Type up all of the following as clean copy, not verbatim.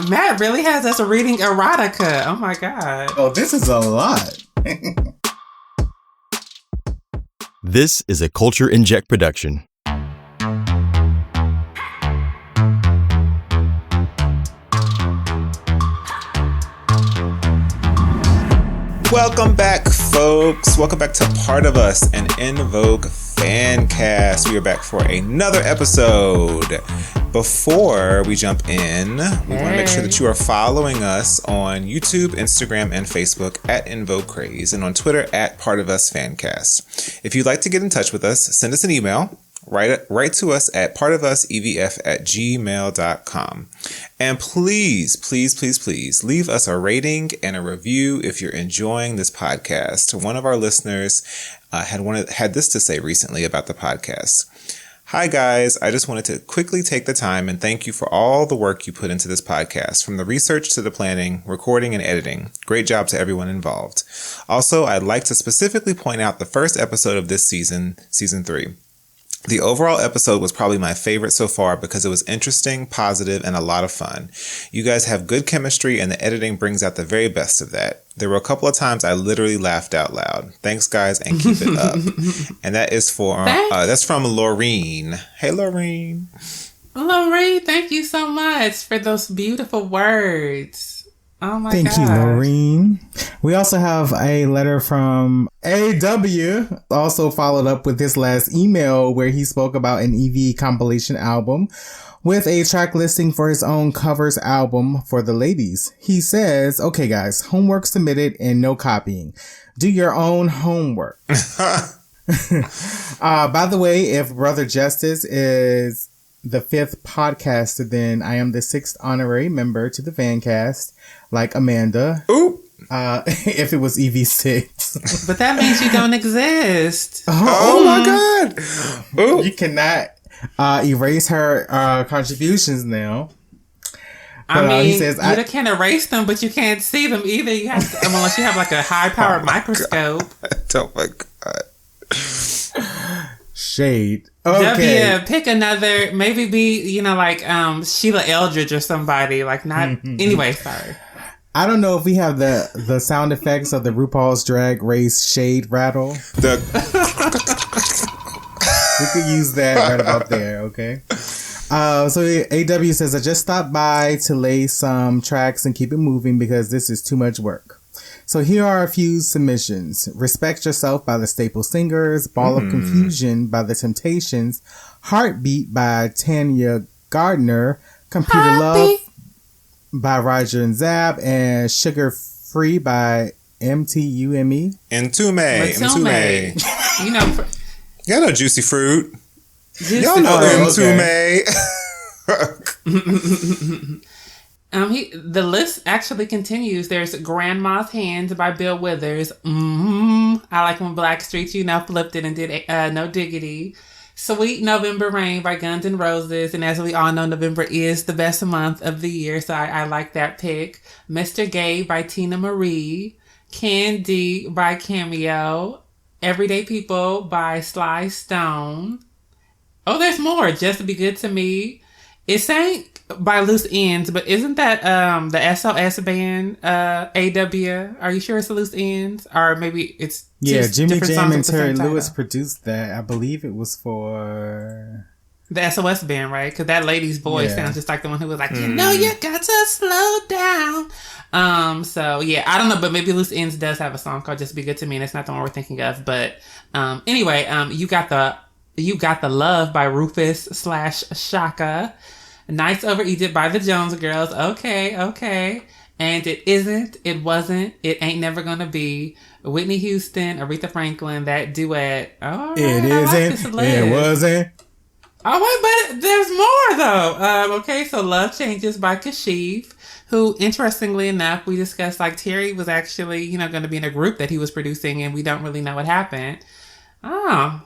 Matt really has us reading erotica. Oh my God. Oh, this is a lot. This is a Culture Inject production. Welcome back, folks. Welcome back to Part of Us, an En Vogue Fancast. We are back for another episode. Before we jump in, we want to make sure that you are following us on YouTube, Instagram, and Facebook at En Vogue Craze, and on Twitter at Part of Us Fancast. If you'd like to get in touch with us, send us an email. Write to us at partofusevf@gmail.com. And please leave us a rating and a review if you're enjoying this podcast. One of our listeners had this to say recently about the podcast. Hi guys, I just wanted to quickly take the time and thank you for all the work you put into this podcast, from the research to the planning, recording, and editing. Great job to everyone involved. Also, I'd like to specifically point out the first episode of this season 3. The overall episode was probably my favorite so far because it was interesting, positive, and a lot of fun. You guys have good chemistry and the editing brings out the very best of that. There were a couple of times I literally laughed out loud. Thanks guys, and keep it up. And that is that's from Laureen. Hey Laureen. Laureen, thank you so much for those beautiful words. Oh my God. Thank you, Laureen. We also have a letter from AW, also followed up with his last email where he spoke about an EV compilation album with a track listing for his own covers album for the ladies. He says, okay guys, homework submitted and no copying. Do your own homework. By the way, if Brother Justice is the 5th podcaster, then I am the 6th honorary member to the Fancast, like Amanda. Ooh. If it was EV6. But that means you don't exist. Oh my God. Ooh. You cannot erase her contributions now. But, he says, you can't erase them, but you can't see them either. You have to, unless you have like a high-powered microscope. Oh my God. Shade. Okay. W, pick another, maybe be, like Sheila Eldridge or somebody. Like not, anyway, sorry. I don't know if we have the sound effects of the RuPaul's Drag Race shade rattle. We could use that right about there, okay? So AW says, I just stopped by to lay some tracks and keep it moving because this is too much work. So here are a few submissions. Respect Yourself by the Staple Singers, Ball of Confusion by the Temptations, Heartbeat by Tanya Gardner, Computer Love by Roger and Zab, and Sugar Free by MTUME. Mtume. Y'all know Juicy Fruit. Y'all know Mtume. The list actually continues. There's Grandma's Hands by Bill Withers. I like when Blackstreet, flipped it and did No Diggity. Sweet November Rain by Guns N' Roses. And as we all know, November is the best month of the year. So I like that pick. Mr. Gay by Tina Marie. Candy by Cameo. Everyday People by Sly Stone. Oh, there's more. Just to Be Good to Me. It's saying by Loose Ends, but isn't that the SOS band, AW? Are you sure it's Loose Ends? Or maybe it's just Jimmy Jam and Terry Lewis produced that. I believe it was for the SOS band, right? Because that lady's voice sounds just like the one who was like, you got to slow down. So yeah, I don't know, but maybe Loose Ends does have a song called Just Be Good to Me, and it's not the one we're thinking of. But anyway, You Got the Love by Rufus/Shaka. Nights Over Egypt by the Jones Girls. Okay. And It Isn't, It Wasn't, It Ain't Never Gonna Be. Whitney Houston, Aretha Franklin, that duet. Oh, right, it isn't, it wasn't. Oh, wait, but there's more though. Okay, so Love Changes by Kashif, who, interestingly enough, we discussed like Terry was actually, going to be in a group that he was producing and we don't really know what happened. Oh.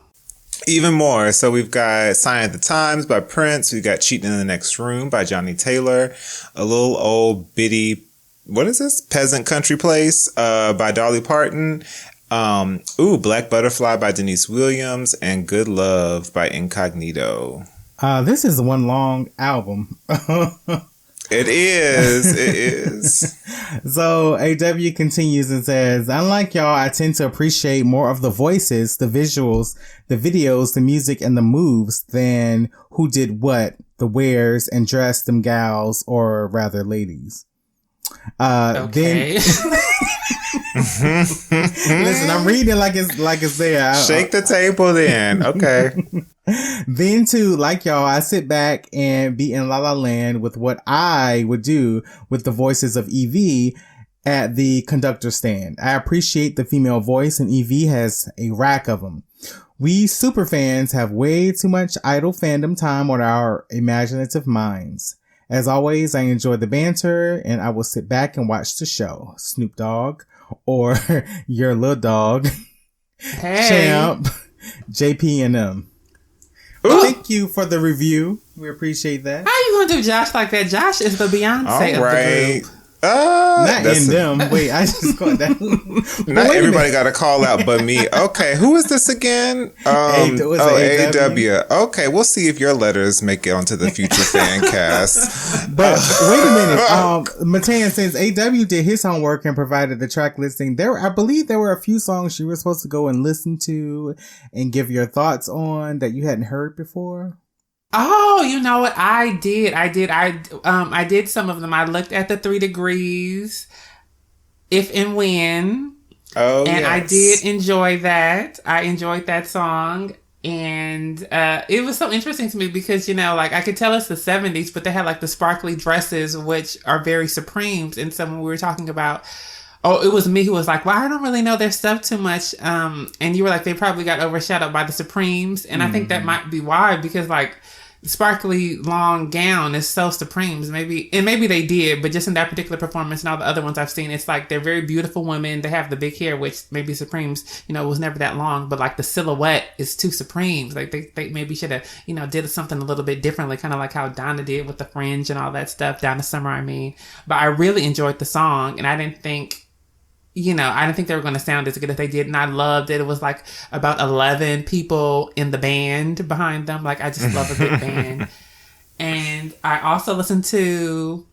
Even more. So we've got Sign of the Times by Prince. We've got Cheating in the Next Room by Johnny Taylor. A little old bitty, what is this? Peasant Country Place by Dolly Parton. Black Butterfly by Denise Williams. And Good Love by Incognito. This is one long album. It is. It is. So AW continues and says, unlike y'all, I tend to appreciate more of the voices, the visuals, the videos, the music, and the moves than who did what, the wears, and dressed them gals, or rather ladies. Okay. Listen, I'm reading like it's there. Shake the table then. Okay. Then too, like y'all, I sit back and be in La La Land with what I would do with the voices of Evie at the conductor stand. I appreciate the female voice, and Evie has a rack of them. We super fans have way too much idol fandom time on our imaginative minds. As always, I enjoy the banter, and I will sit back and watch the show. Snoop Dogg, or your little dog, Hey. Champ, JP and them. Thank you for the review. We appreciate that. How you gonna do Josh like that? Josh is the Beyonce All of right. the group. Not in them. Wait, I just caught that. Not everybody got a call out but me. Okay, who is this again? AW. Okay, we'll see if your letters make it onto the future fan cast. But wait a minute. Matan, since AW did his homework and provided the track listing, I believe there were a few songs you were supposed to go and listen to and give your thoughts on that you hadn't heard before. Oh, you know what? I did some of them. I looked at the 3 Degrees, If and When. Oh, and yes. I did enjoy that. I enjoyed that song. And it was so interesting to me because, you know, like I could tell it's the 70s, but they had like the sparkly dresses, which are very Supremes. And so when we were talking about, it was me who was like, well, I don't really know their stuff too much. And you were like, they probably got overshadowed by the Supremes. And I think that might be why, because like, sparkly long gown is so Supremes. Maybe they did, but just in that particular performance and all the other ones I've seen, it's like they're very beautiful women. They have the big hair, which maybe Supremes, you know, it was never that long, but like the silhouette is too Supremes. Like they maybe should have, you know, did something a little bit differently, kind of like how Donna did with the fringe and all that stuff. Donna Summer, I mean. But I really enjoyed the song, and I didn't think they were going to sound as good as they did. And I loved it. It was like about 11 people in the band behind them. Like, I just love a good band. And I also listened to,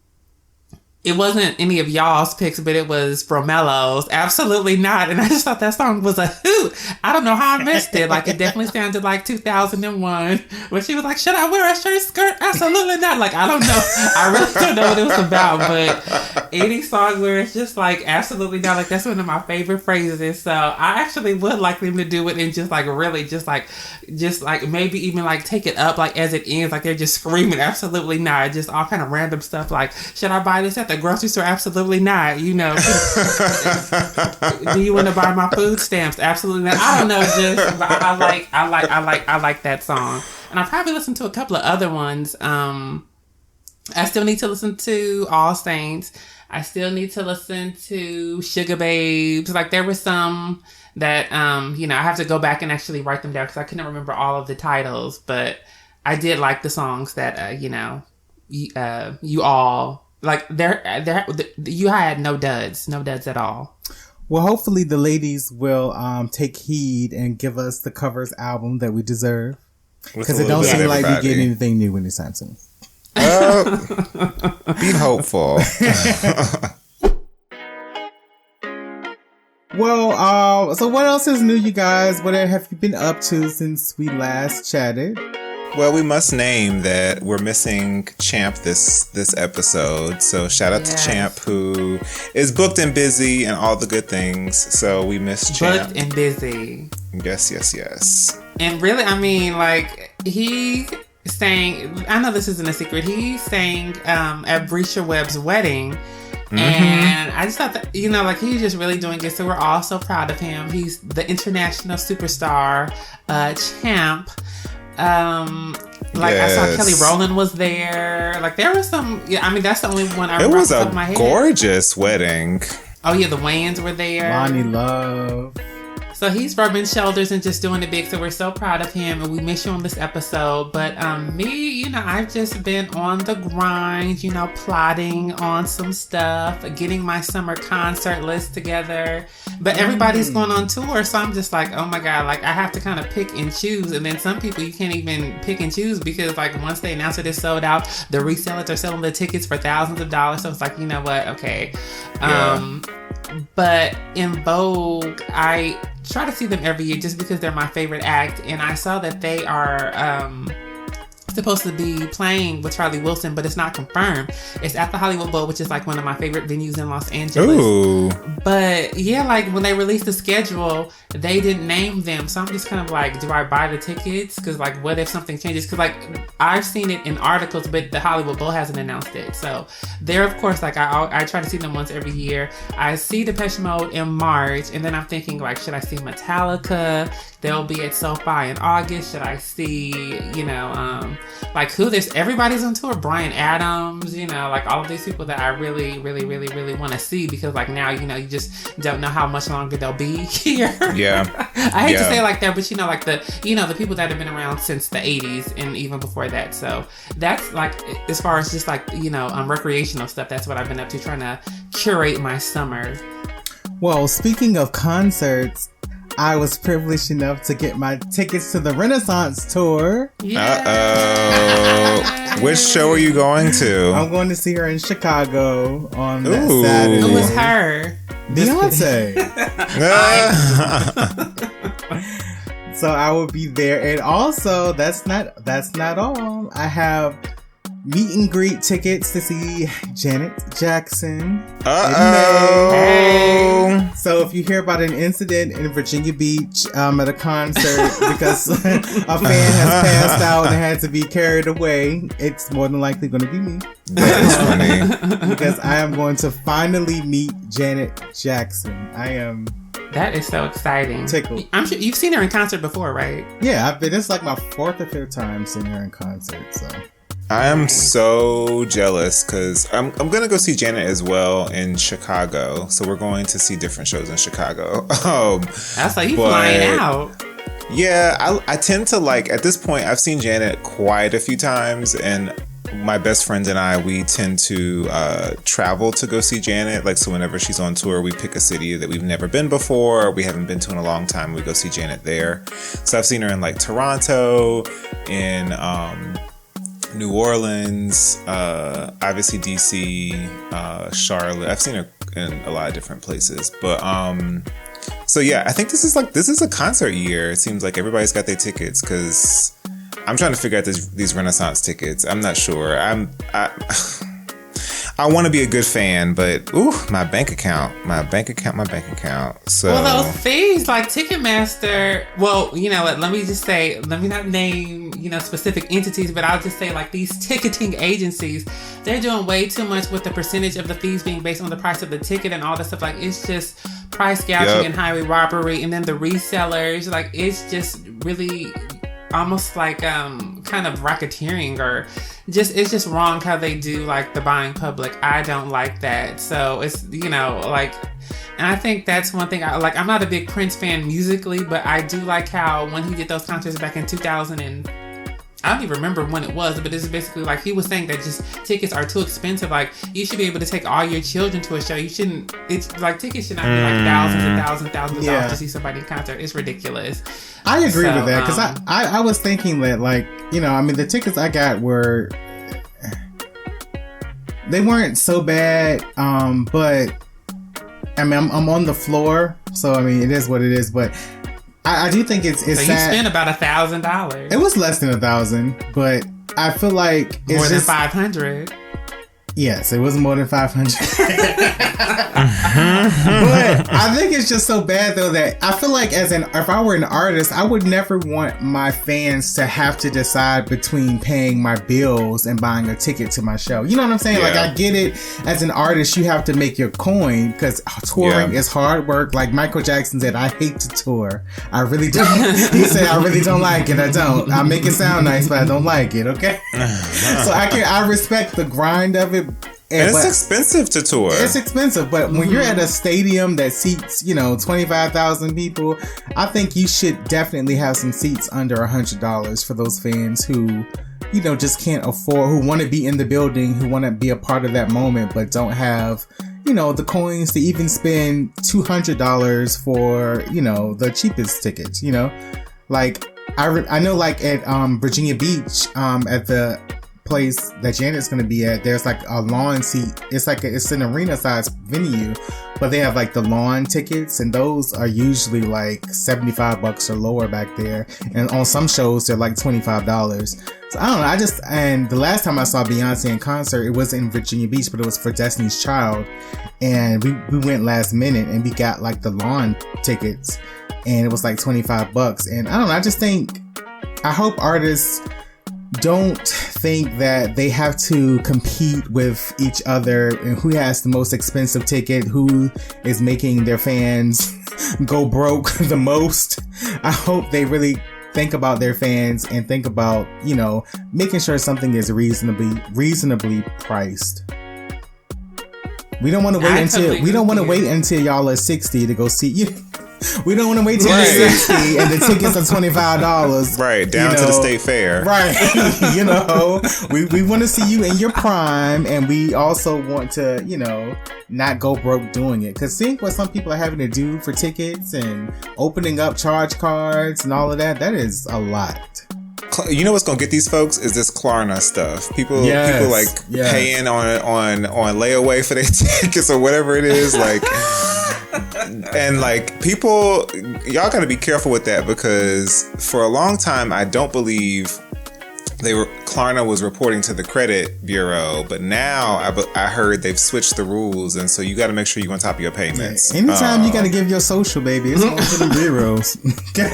it wasn't any of y'all's picks, but it was Bromelo's Absolutely Not. And I just thought that song was a hoot. I don't know how I missed it. Like, it definitely sounded like 2001 when she was like, should I wear a shirt skirt? Absolutely not. Like, I don't know. I really don't know what it was about, but any song where it's just like, absolutely not. Like, that's one of my favorite phrases. So I actually would like them to do it and just like, really just like maybe even like take it up like as it ends. Like, they're just screaming, absolutely not. Just all kind of random stuff like, should I buy this at the grocery store? Absolutely not. You know, do you want to buy my food stamps? Absolutely not. I don't know. Just I like that song, and I probably listened to a couple of other ones. I still need to listen to All Saints. I still need to listen to Sugar Babes. Like there were some that I have to go back and actually write them down because I couldn't remember all of the titles, but I did like the songs that you all. Like you had no duds at all. Well, hopefully the ladies will take heed and give us the covers album that we deserve, because it don't seem like we get anything new anytime soon. Be hopeful. Well, so what else is new, you guys? What have you been up to since we last chatted? Well, we must name that we're missing Champ this episode. So shout out to Champ, who is booked and busy and all the good things. So we miss Champ. Booked and busy. Yes. And really, I mean, like, he sang, I know this isn't a secret, he sang at Brisha Webb's wedding. Mm-hmm. And I just thought that, like, he's just really doing good. So we're all so proud of him. He's the international superstar, Champ. I saw Kelly Rowland was there. Like, there was some, that's the only one I remember off the top of my head. It was a gorgeous wedding. Oh yeah, the Wayans were there. Lonnie Love. So he's rubbing shoulders and just doing it big. So we're so proud of him, and we miss you on this episode. But me, I've just been on the grind, plotting on some stuff, getting my summer concert list together. But everybody's going on tour, so I'm just like, oh my God, like I have to kind of pick and choose. And then some people you can't even pick and choose because like once they announce it is sold out, the resellers are selling the tickets for thousands of dollars. So it's like, you know what? Okay. Yeah. But En Vogue, I try to see them every year just because they're my favorite act. And I saw that they are supposed to be playing with Charlie Wilson, but it's not confirmed. It's at the Hollywood Bowl, which is like one of my favorite venues in Los Angeles. Ooh. But yeah, like when they released the schedule, they didn't name them. So I'm just kind of like, do I buy the tickets? Because like, what if something changes? Because like, I've seen it in articles, but the Hollywood Bowl hasn't announced it. So they're, of course, like I try to see them once every year. I see Depeche Mode in March, and then I'm thinking like, should I see Metallica? They'll be at SoFi in August. Should I see, like who there's everybody's on tour? Bryan Adams, like all of these people that I really, really, really, really want to see because like now, you just don't know how much longer they'll be here. Yeah. I hate to say it like that, but like the people that have been around since the 80s and even before that. So that's like, as far as just like, recreational stuff, that's what I've been up to, trying to curate my summer. Well, speaking of concerts, I was privileged enough to get my tickets to the Renaissance tour. Yeah. Uh-oh. Which show are you going to? I'm going to see her in Chicago on that Saturday. Who is her? Beyonce. So I will be there. And also, that's not all. I have meet and greet tickets to see Janet Jackson. Uh-oh. So if you hear about an incident in Virginia Beach at a concert because a fan has passed out and had to be carried away, it's more than likely going to be me. That is funny. Because I am going to finally meet Janet Jackson. That is so exciting. Tickled. I'm sure you've seen her in concert before, right? Yeah, it's like my 4th or 5th time seeing her in concert, so... I am so jealous because I'm going to go see Janet as well in Chicago. So we're going to see different shows in Chicago. That's like you flying out. Yeah, I tend to like, at this point, I've seen Janet quite a few times, and my best friend and I, we tend to travel to go see Janet. Like, so whenever she's on tour, we pick a city that we've never been before, or we haven't been to in a long time. We go see Janet there. So I've seen her in like Toronto, in New Orleans, obviously DC, Charlotte. I've seen her in a lot of different places, but so yeah, I think this is a concert year. It seems like everybody's got their tickets because I'm trying to figure out these Renaissance tickets. I'm not sure. I want to be a good fan, but my bank account. So well, those fees like Ticketmaster. Well, let me just say, let me not name specific entities, but I'll just say like these ticketing agencies, they're doing way too much with the percentage of the fees being based on the price of the ticket and all that stuff. Like it's just price gouging and highway robbery, and then the resellers. Like it's just really almost like kind of racketeering, or it's just wrong how they do like the buying public. I don't like that. So it's like, and I think that's one thing I'm not a big Prince fan musically, but I do like how when he did those concerts back in 2000 and I don't even remember when it was, but it's basically like he was saying that just tickets are too expensive. Like you should be able to take all your children to a show. You shouldn't. It's like tickets should not be like thousands and thousands of dollars to see somebody in concert. It's ridiculous. I agree with that because I was thinking that like the tickets I got they weren't so bad, but I'm on the floor, so it is what it is, but. I do think it's so sad. You spent about $1,000. It was less than 1,000, but I feel like it's more than 500. Yes, it was more than 500. But I think it's just so bad though that I feel like if I were an artist, I would never want my fans to have to decide between paying my bills and buying a ticket to my show. You know what I'm saying? Yeah. Like I get it. As an artist, you have to make your coin because touring is hard work. Like Michael Jackson said, I hate to tour. I really don't. He said, I really don't like it. I don't. I make it sound nice, but I don't like it. Okay. So I respect the grind of it. And it's expensive to tour. It's expensive, but when you're at a stadium that seats, 25,000 people, I think you should definitely have some seats under $100 for those fans who, just can't afford, who want to be in the building, who want to be a part of that moment, but don't have, the coins to even spend $200 for, the cheapest tickets, Like, I know, like, at Virginia Beach, at the place that Janet's going to be at, there's like a lawn seat. It's an arena size venue, but they have like the lawn tickets, and those are usually like $75 or lower back there. And on some shows, they're like $25. So I don't know. And the last time I saw Beyonce in concert, it was in Virginia Beach, but it was for Destiny's Child. And we went last minute and we got like the lawn tickets, and it was like $25. And I don't know. I hope artists don't think that they have to compete with each other and who has the most expensive ticket, who is making their fans go broke the most. I hope they really think about their fans and think about, making sure something is reasonably priced. We don't want to wait until y'all are 60 to go see you. We don't want to wait till you're 60 and the tickets are $25. Right, down to the state fair. Right. We want to see you in your prime, and we also want to, not go broke doing it. Because think what some people are having to do for tickets and opening up charge cards and all of that. That is a lot. You know what's gonna get these folks is this Klarna stuff. People paying on layaway for their tickets or whatever it is, like. And like people, y'all gotta be careful with that, because for a long time I don't believe Klarna was reporting to the credit bureau, but now I heard they've switched the rules, and so you got to make sure you're on top of your payments. Yeah. Anytime you got to give your social, baby, it's going to the bureaus.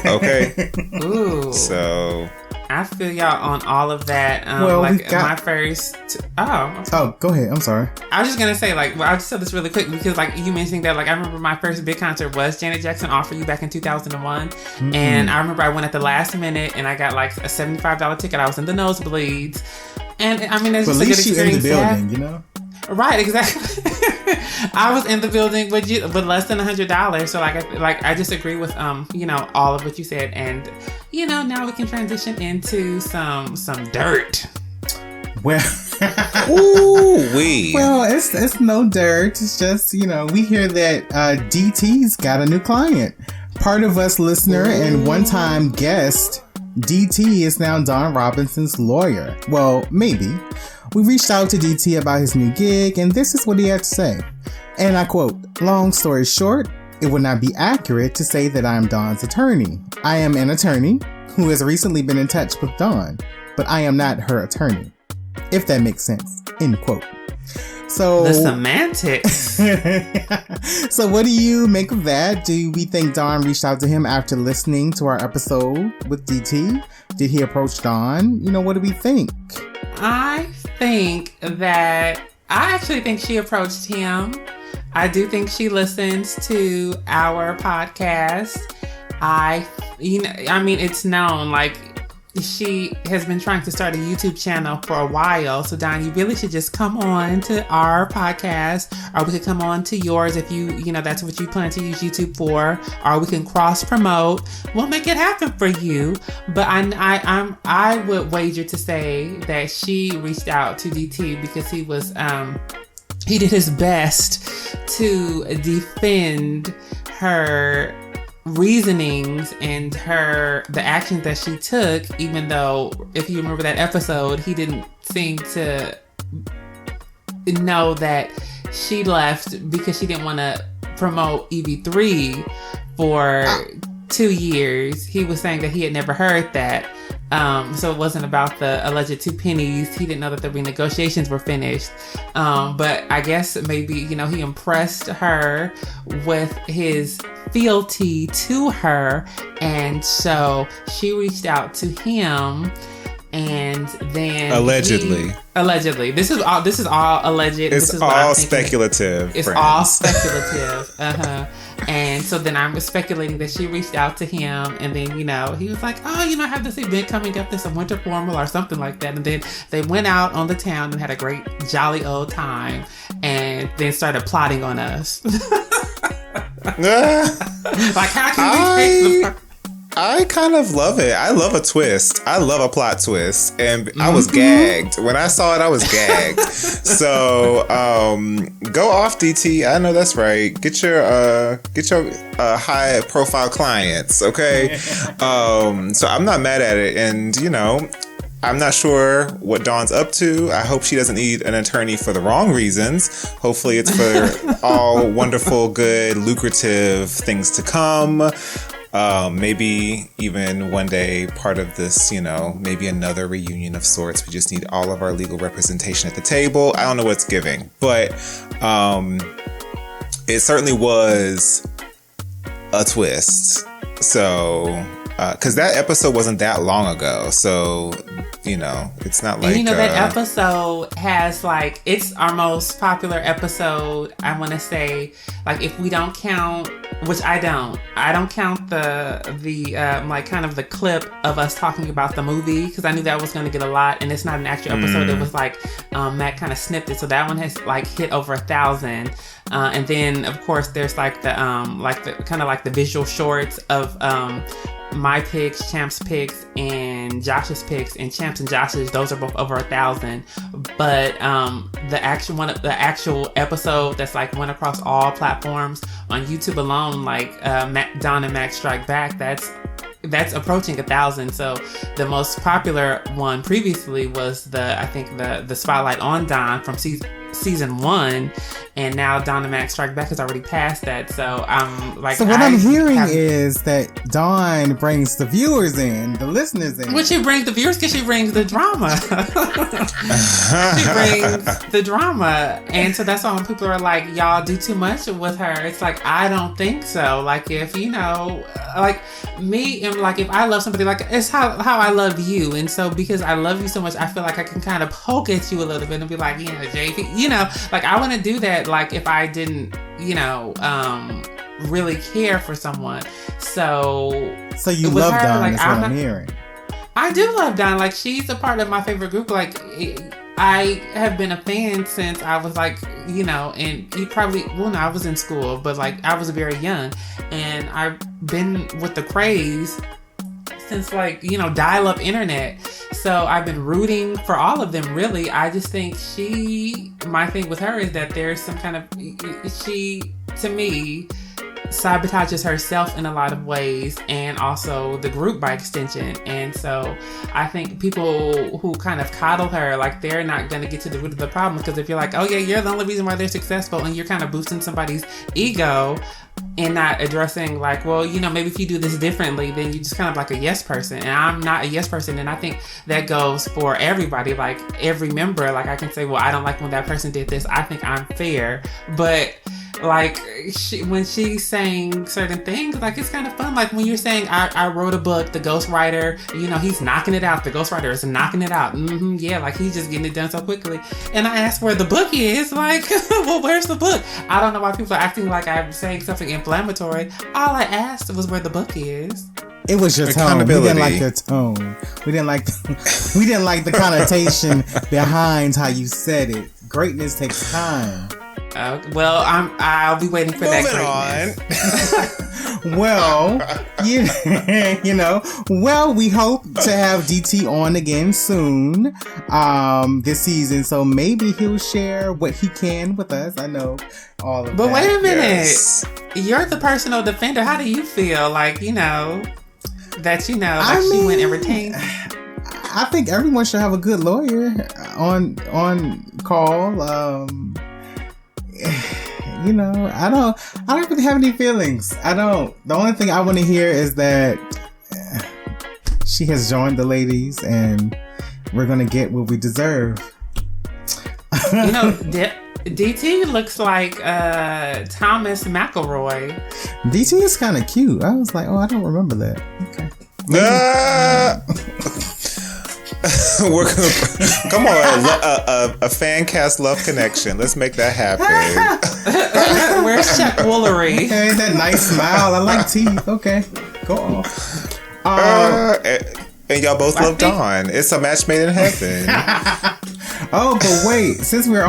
Okay. Ooh. So I feel y'all on all of that. My first. Oh, go ahead. I'm sorry. I was just gonna say, I'll just tell this really quick, because you mentioning that, I remember my first big concert was Janet Jackson Offer You back in 2001, and I remember I went at the last minute and I got a $75 ticket. I was in the nosebleeds, and I mean, it's just a good experience. In the building, Right, exactly. I was in the building with less than $100, so I just agree with all of what you said, and now we can transition into some dirt. Well, well, it's no dirt. It's just we hear that DT's got a new client. Part of Us listener and one-time guest DT is now Dawn Robinson's lawyer. Well, maybe. We reached out to DT about his new gig, and this is what he had to say. And I quote, "Long story short, it would not be accurate to say that I am Dawn's attorney. I am an attorney who has recently been in touch with Dawn, but I am not her attorney. If that makes sense." End quote. So the semantics. So what do you make of that? Do we think Dawn reached out to him after listening to our episode with DT? Did he approach Dawn? What do we think? I actually think she approached him. I do think she listens to our podcast. It's known, she has been trying to start a YouTube channel for a while. So Don, you really should just come on to our podcast, or we could come on to yours if that's what you plan to use YouTube for, or we can cross promote. We'll make it happen for you. But I would wager to say that she reached out to DT because he was he did his best to defend her reasonings and the actions that she took, even though, if you remember that episode, he didn't seem to know that she left because she didn't want to promote EV3 for 2 years. He was saying that he had never heard that. So it wasn't about the alleged 2 pennies. He didn't know that the renegotiations were finished. But I guess maybe, he impressed her with his fealty to her. And so she reached out to him, and then allegedly. This is all alleged. It's all speculative. It's all speculative. And so then I was speculating that she reached out to him, and then, he was like, oh, I have this event coming up, this winter formal or something like that. And then they went out on the town and had a great jolly old time, and then started plotting on us. Like, how can we fix the... I kind of love it. I love a twist. I love a plot twist. And I was gagged. When I saw it, I was gagged. So, go off, DT. I know that's right. Get your high profile clients, okay? So I'm not mad at it. And, I'm not sure what Dawn's up to. I hope she doesn't need an attorney for the wrong reasons. Hopefully it's for all wonderful, good, lucrative things to come. Maybe even one day part of this, maybe another reunion of sorts. We just need all of our legal representation at the table. I don't know what's giving, but it certainly was a twist. So, because that episode wasn't that long ago. So, it's not like... And that episode has, it's our most popular episode, I want to say, if we don't count, which I don't count the kind of the clip of us talking about the movie, because I knew that was going to get a lot, and it's not an actual episode. It was Matt kind of snipped it, so that one has hit over 1,000. And then of course there's the visual shorts of my picks, Champ's picks, and Josh's picks, and Champ's and Josh's, those are both over 1,000. But the actual episode that's went across all platforms on YouTube alone, Don and Max Strike Back, that's approaching 1,000. So the most popular one previously was the Spotlight on Don from season 1, and now Don and Max Strike Back has already passed that. So I'm hearing is that Dawn brings the viewers in, the listeners in. Well, she brings the viewers because she brings the drama. She brings the drama, and so that's why when people are like, "Y'all do too much with her," it's I don't think so. If me, and if I love somebody, it's how I love you, and so because I love you so much, I feel like I can kind of poke at you a little bit and be like, JP, I want to do that. If I didn't, really care for someone. So you love her, Dawn, is what I'm hearing. I do love Dawn. She's a part of my favorite group. I have been a fan since I was and you probably, I was in school, but I was very young, and I've been with the craze since dial-up internet. So I've been rooting for all of them, really. I just think my thing with her is that there's some kind of, she, to me, sabotages herself in a lot of ways, and also the group by extension. And so I think people who kind of coddle her, they're not going to get to the root of the problem, because if you're oh yeah, you're the only reason why they're successful, and you're kind of boosting somebody's ego and not addressing maybe if you do this differently, then you just kind of a yes person. And I'm not a yes person, and I think that goes for everybody, every member. I can say, I don't like when that person did this, I think I'm fair, but when she's saying certain things, it's kind of fun. When you're saying, I wrote a book, the ghostwriter, he's knocking it out. The ghostwriter is knocking it out. Yeah, he's just getting it done so quickly. And I asked where the book is. Well, where's the book? I don't know why people are acting like I'm saying something inflammatory. All I asked was where the book is. It was your tone. We didn't like your tone. We didn't like the connotation behind how you said it. Greatness takes time. Well, I'll be waiting for that greatness. Well, we hope to have DT on again soon, this season. So maybe he'll share what he can with us. I know all of that. But wait a minute. Yes. You're the personal defender. How do you feel? She went and retained. I think everyone should have a good lawyer on call. I don't really have any feelings. I don't. The only thing I want to hear is that she has joined the ladies, and we're gonna get what we deserve. DT looks like Thomas McElroy. DT is kind of cute. I was like, I don't remember that. Okay. We're gonna, come on, a Fancast love connection. Let's make that happen. Where's Chuck Woolery? Okay, that nice smile. I like teeth. Okay, go off. And y'all both love Dawn. It's a match made in heaven. Oh, but wait, since we're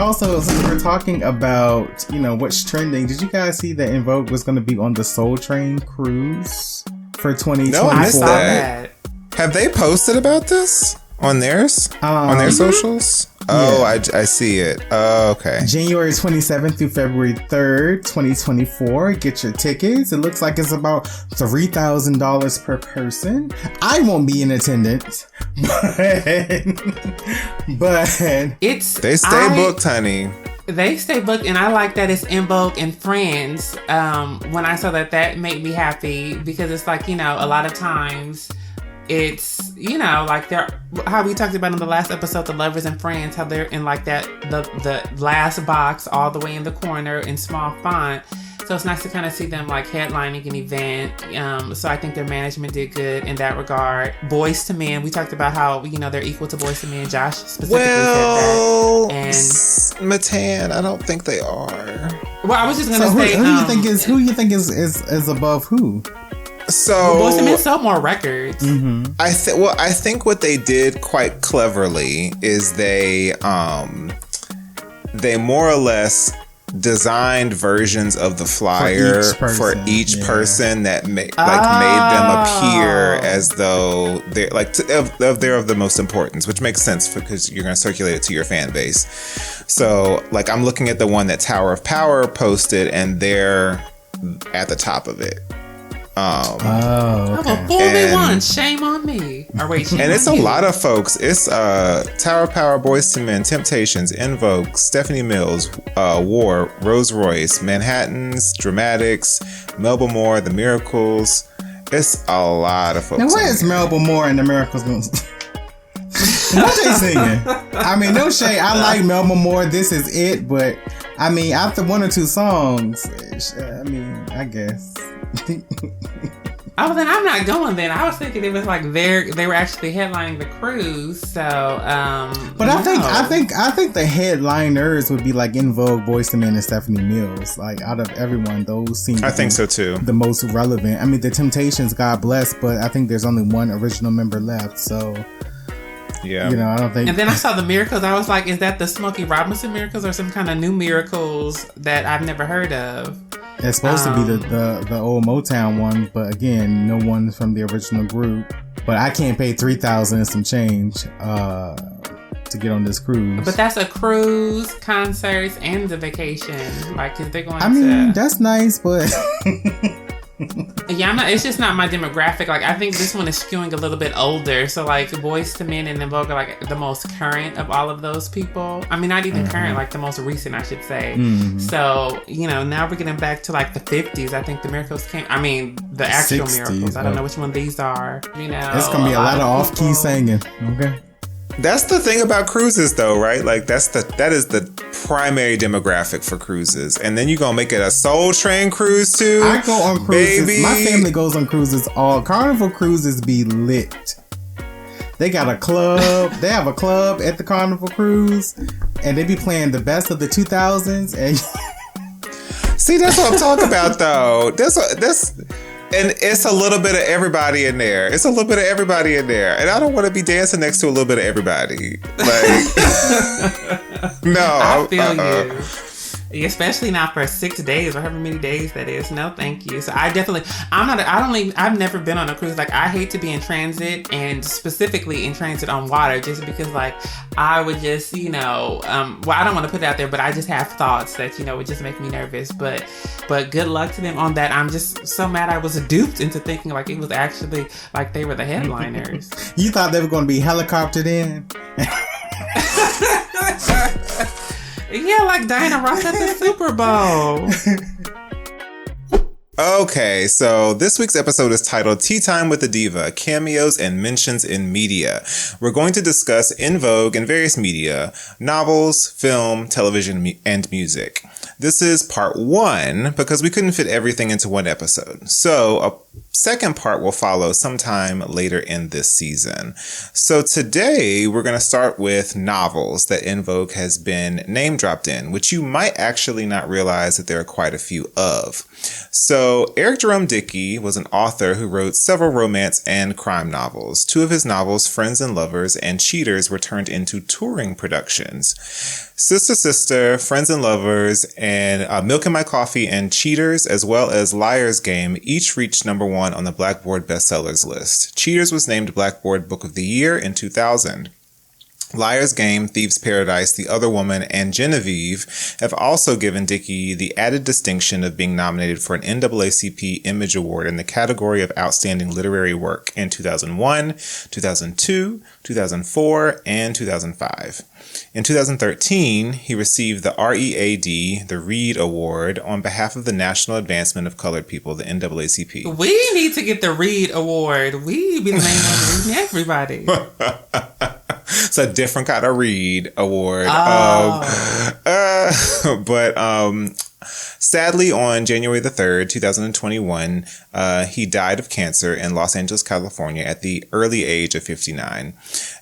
talking about, what's trending, did you guys see that En Vogue was going to be on the Soul Train cruise for 2024? No, I missed that. Have they posted about this on theirs? On their socials? Oh, yeah. I see it. Oh, okay. January 27th through February 3rd, 2024. Get your tickets. It looks like it's about $3,000 per person. I won't be in attendance, but they stay booked, honey. They stay booked, and I like that it's En Vogue and Friends. When I saw that made me happy, because it's like, a lot of times it's, like how we talked about in the last episode, the lovers and friends, how they're in like that, the last box all the way in the corner in small font. So it's nice to kind of see them like headlining an event. So I think their management did good in that regard. Boys to Men, we talked about how, they're equal to Boys to Men. Josh specifically said that. And Matan, I don't think they are. Well, I was just going to say... Who you think is above who? So Boys to Men sell more records. Mm-hmm. I think what they did quite cleverly is they more or less designed versions of the flyer for each person that made them appear as though they're like they're of the most importance, which makes sense because you're going to circulate it to your fan base. So like I'm looking at the one that Tower of Power posted, and they're at the top of it. Okay. Fool me once, shame on me. Or wait, shame and it's on a you. lot of folks. It's Tower Power, Boys to Men, Temptations, En Vogue, Stephanie Mills, War, Rose Royce, Manhattans, Dramatics, Melba Moore, The Miracles. It's a lot of folks. Now where is Melba Moore and The Miracles? What they singing? I mean, no shade. I like Melba Moore. This is it. But I mean, after one or two songs, I guess. Oh, then I'm not going. Then I was thinking it was like they were actually headlining the cruise. So, but I think the headliners would be like En Vogue, Boyz II Men, and Stephanie Mills. Like out of everyone, those seem. I think so too. The most relevant. I mean, the Temptations, God bless, but I think there's only one original member left. So. Yeah. I don't think. And then I saw the Miracles. I was like, is that the Smokey Robinson Miracles or some kind of new Miracles that I've never heard of? It's supposed to be the old Motown one, but again, no one from the original group. But I can't pay $3,000 and some change to get on this cruise. But that's a cruise, concerts, and the vacation. Like, if they're going that's nice, but... Yeah, it's just not my demographic. Like, I think this one is skewing a little bit older. So, like, Boyz II Men and En Vogue are, like, the most current of all of those people. I mean, not even current, like, the most recent, I should say. Mm-hmm. So, now we're getting back to, like, the 50s. I think the Miracles came... I mean, the actual 60s, Miracles. I don't know which one these are. It's going to be a lot of off-key singing. Okay. That's the thing about cruises, though, right? Like, that is the primary demographic for cruises. And then you're going to make it a Soul Train cruise, too? I go on cruises. Baby. My family goes on cruises. All Carnival cruises be lit. They got a club. They have a club at the Carnival cruise. And they be playing the best of the 2000s. And see, that's what I'm talking about, though. And it's a little bit of everybody in there. And I don't want to be dancing next to a little bit of everybody. Like, no. I feel you. Especially not for 6 days or however many days that is. No, thank you. So I've never been on a cruise. Like, I hate to be in transit, and specifically in transit on water, just because like I would just, I don't want to put it out there, but I just have thoughts that, would just make me nervous. But good luck to them on that. I'm just so mad I was duped into thinking like it was actually like they were the headliners. You thought they were going to be helicoptered in? Yeah, like Diana Ross at the Super Bowl. Okay, so this week's episode is titled Tea Time with the Diva, Cameos and Mentions in Media. We're going to discuss En Vogue and various media, novels, film, television, and music. This is part 1 because we couldn't fit everything into one episode. So second part will follow sometime later in this season. So today we're going to start with novels that En Vogue has been name dropped in, which you might actually not realize that there are quite a few of. So Eric Jerome Dickey was an author who wrote several romance and crime novels. Two of his novels, Friends and Lovers and Cheaters, were turned into touring productions. Sister Sister, Friends and Lovers, and Milk in My Coffee and Cheaters, as well as Liar's Game, each reached number 1 on the Blackboard bestsellers list. Cheaters was named Blackboard Book of the Year in 2000. Liar's Game, Thieves' Paradise, The Other Woman, and Genevieve have also given Dickey the added distinction of being nominated for an NAACP Image Award in the category of Outstanding Literary Work in 2001, 2002, 2004, and 2005. In 2013, he received the READ, the Reed Award, on behalf of the National Advancement of Colored People, the NAACP. We need to get the Reed Award. We be the main one reading everybody. It's a different kind of Reed Award. Sadly, on January the 3rd, 2021, he died of cancer in Los Angeles, California at the early age of 59.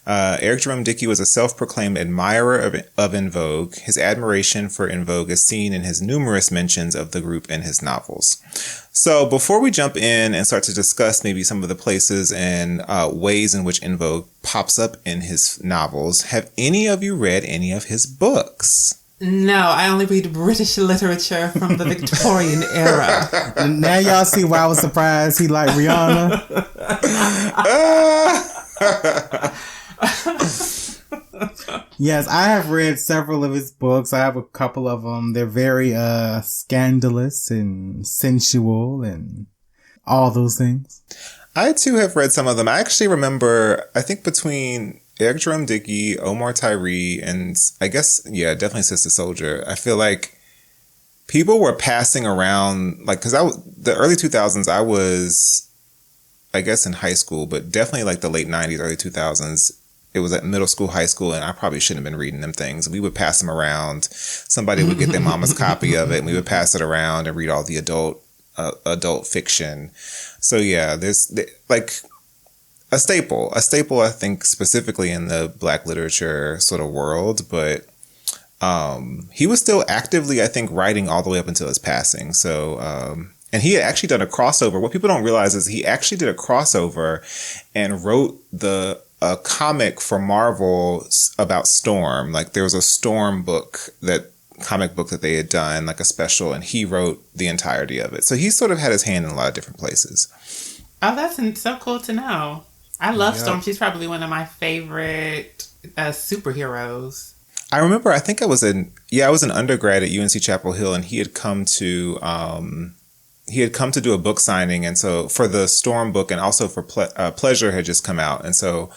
Eric Jerome Dickey was a self-proclaimed admirer of En Vogue. His admiration for En Vogue is seen in his numerous mentions of the group in his novels. So before we jump in and start to discuss maybe some of the places and ways in which En Vogue pops up in his novels, have any of you read any of his books? No, I only read British literature from the Victorian era. And now y'all see why I was surprised he liked Rihanna. Yes, I have read several of his books. I have a couple of them. They're very scandalous and sensual and all those things. I too have read some of them. I actually remember, I think between Eric Jerome Dickey, Omar Tyree, and I guess, yeah, definitely Sister Soldier, I feel like people were passing around, like, because the early 2000s, I was, I guess, in high school, but definitely like the late 90s, early 2000s. It was at middle school, high school, and I probably shouldn't have been reading them things. We would pass them around. Somebody would get their mama's copy of it, and we would pass it around and read all the adult fiction. So yeah, there's like a staple, I think, specifically in the Black literature sort of world, but he was still actively, I think, writing all the way up until his passing. So, and he had actually done a crossover. What people don't realize is he actually did a crossover and wrote a comic for Marvel about Storm. Like there was a Storm comic book that they had done, like a special, and he wrote the entirety of it. So he sort of had his hand in a lot of different places. Oh, that's so cool to know. I love Storm. She's probably one of my favorite superheroes. I remember, I think I was an undergrad at UNC Chapel Hill, and he had come to do a book signing, and so for the Storm book, and also for Pleasure had just come out, and so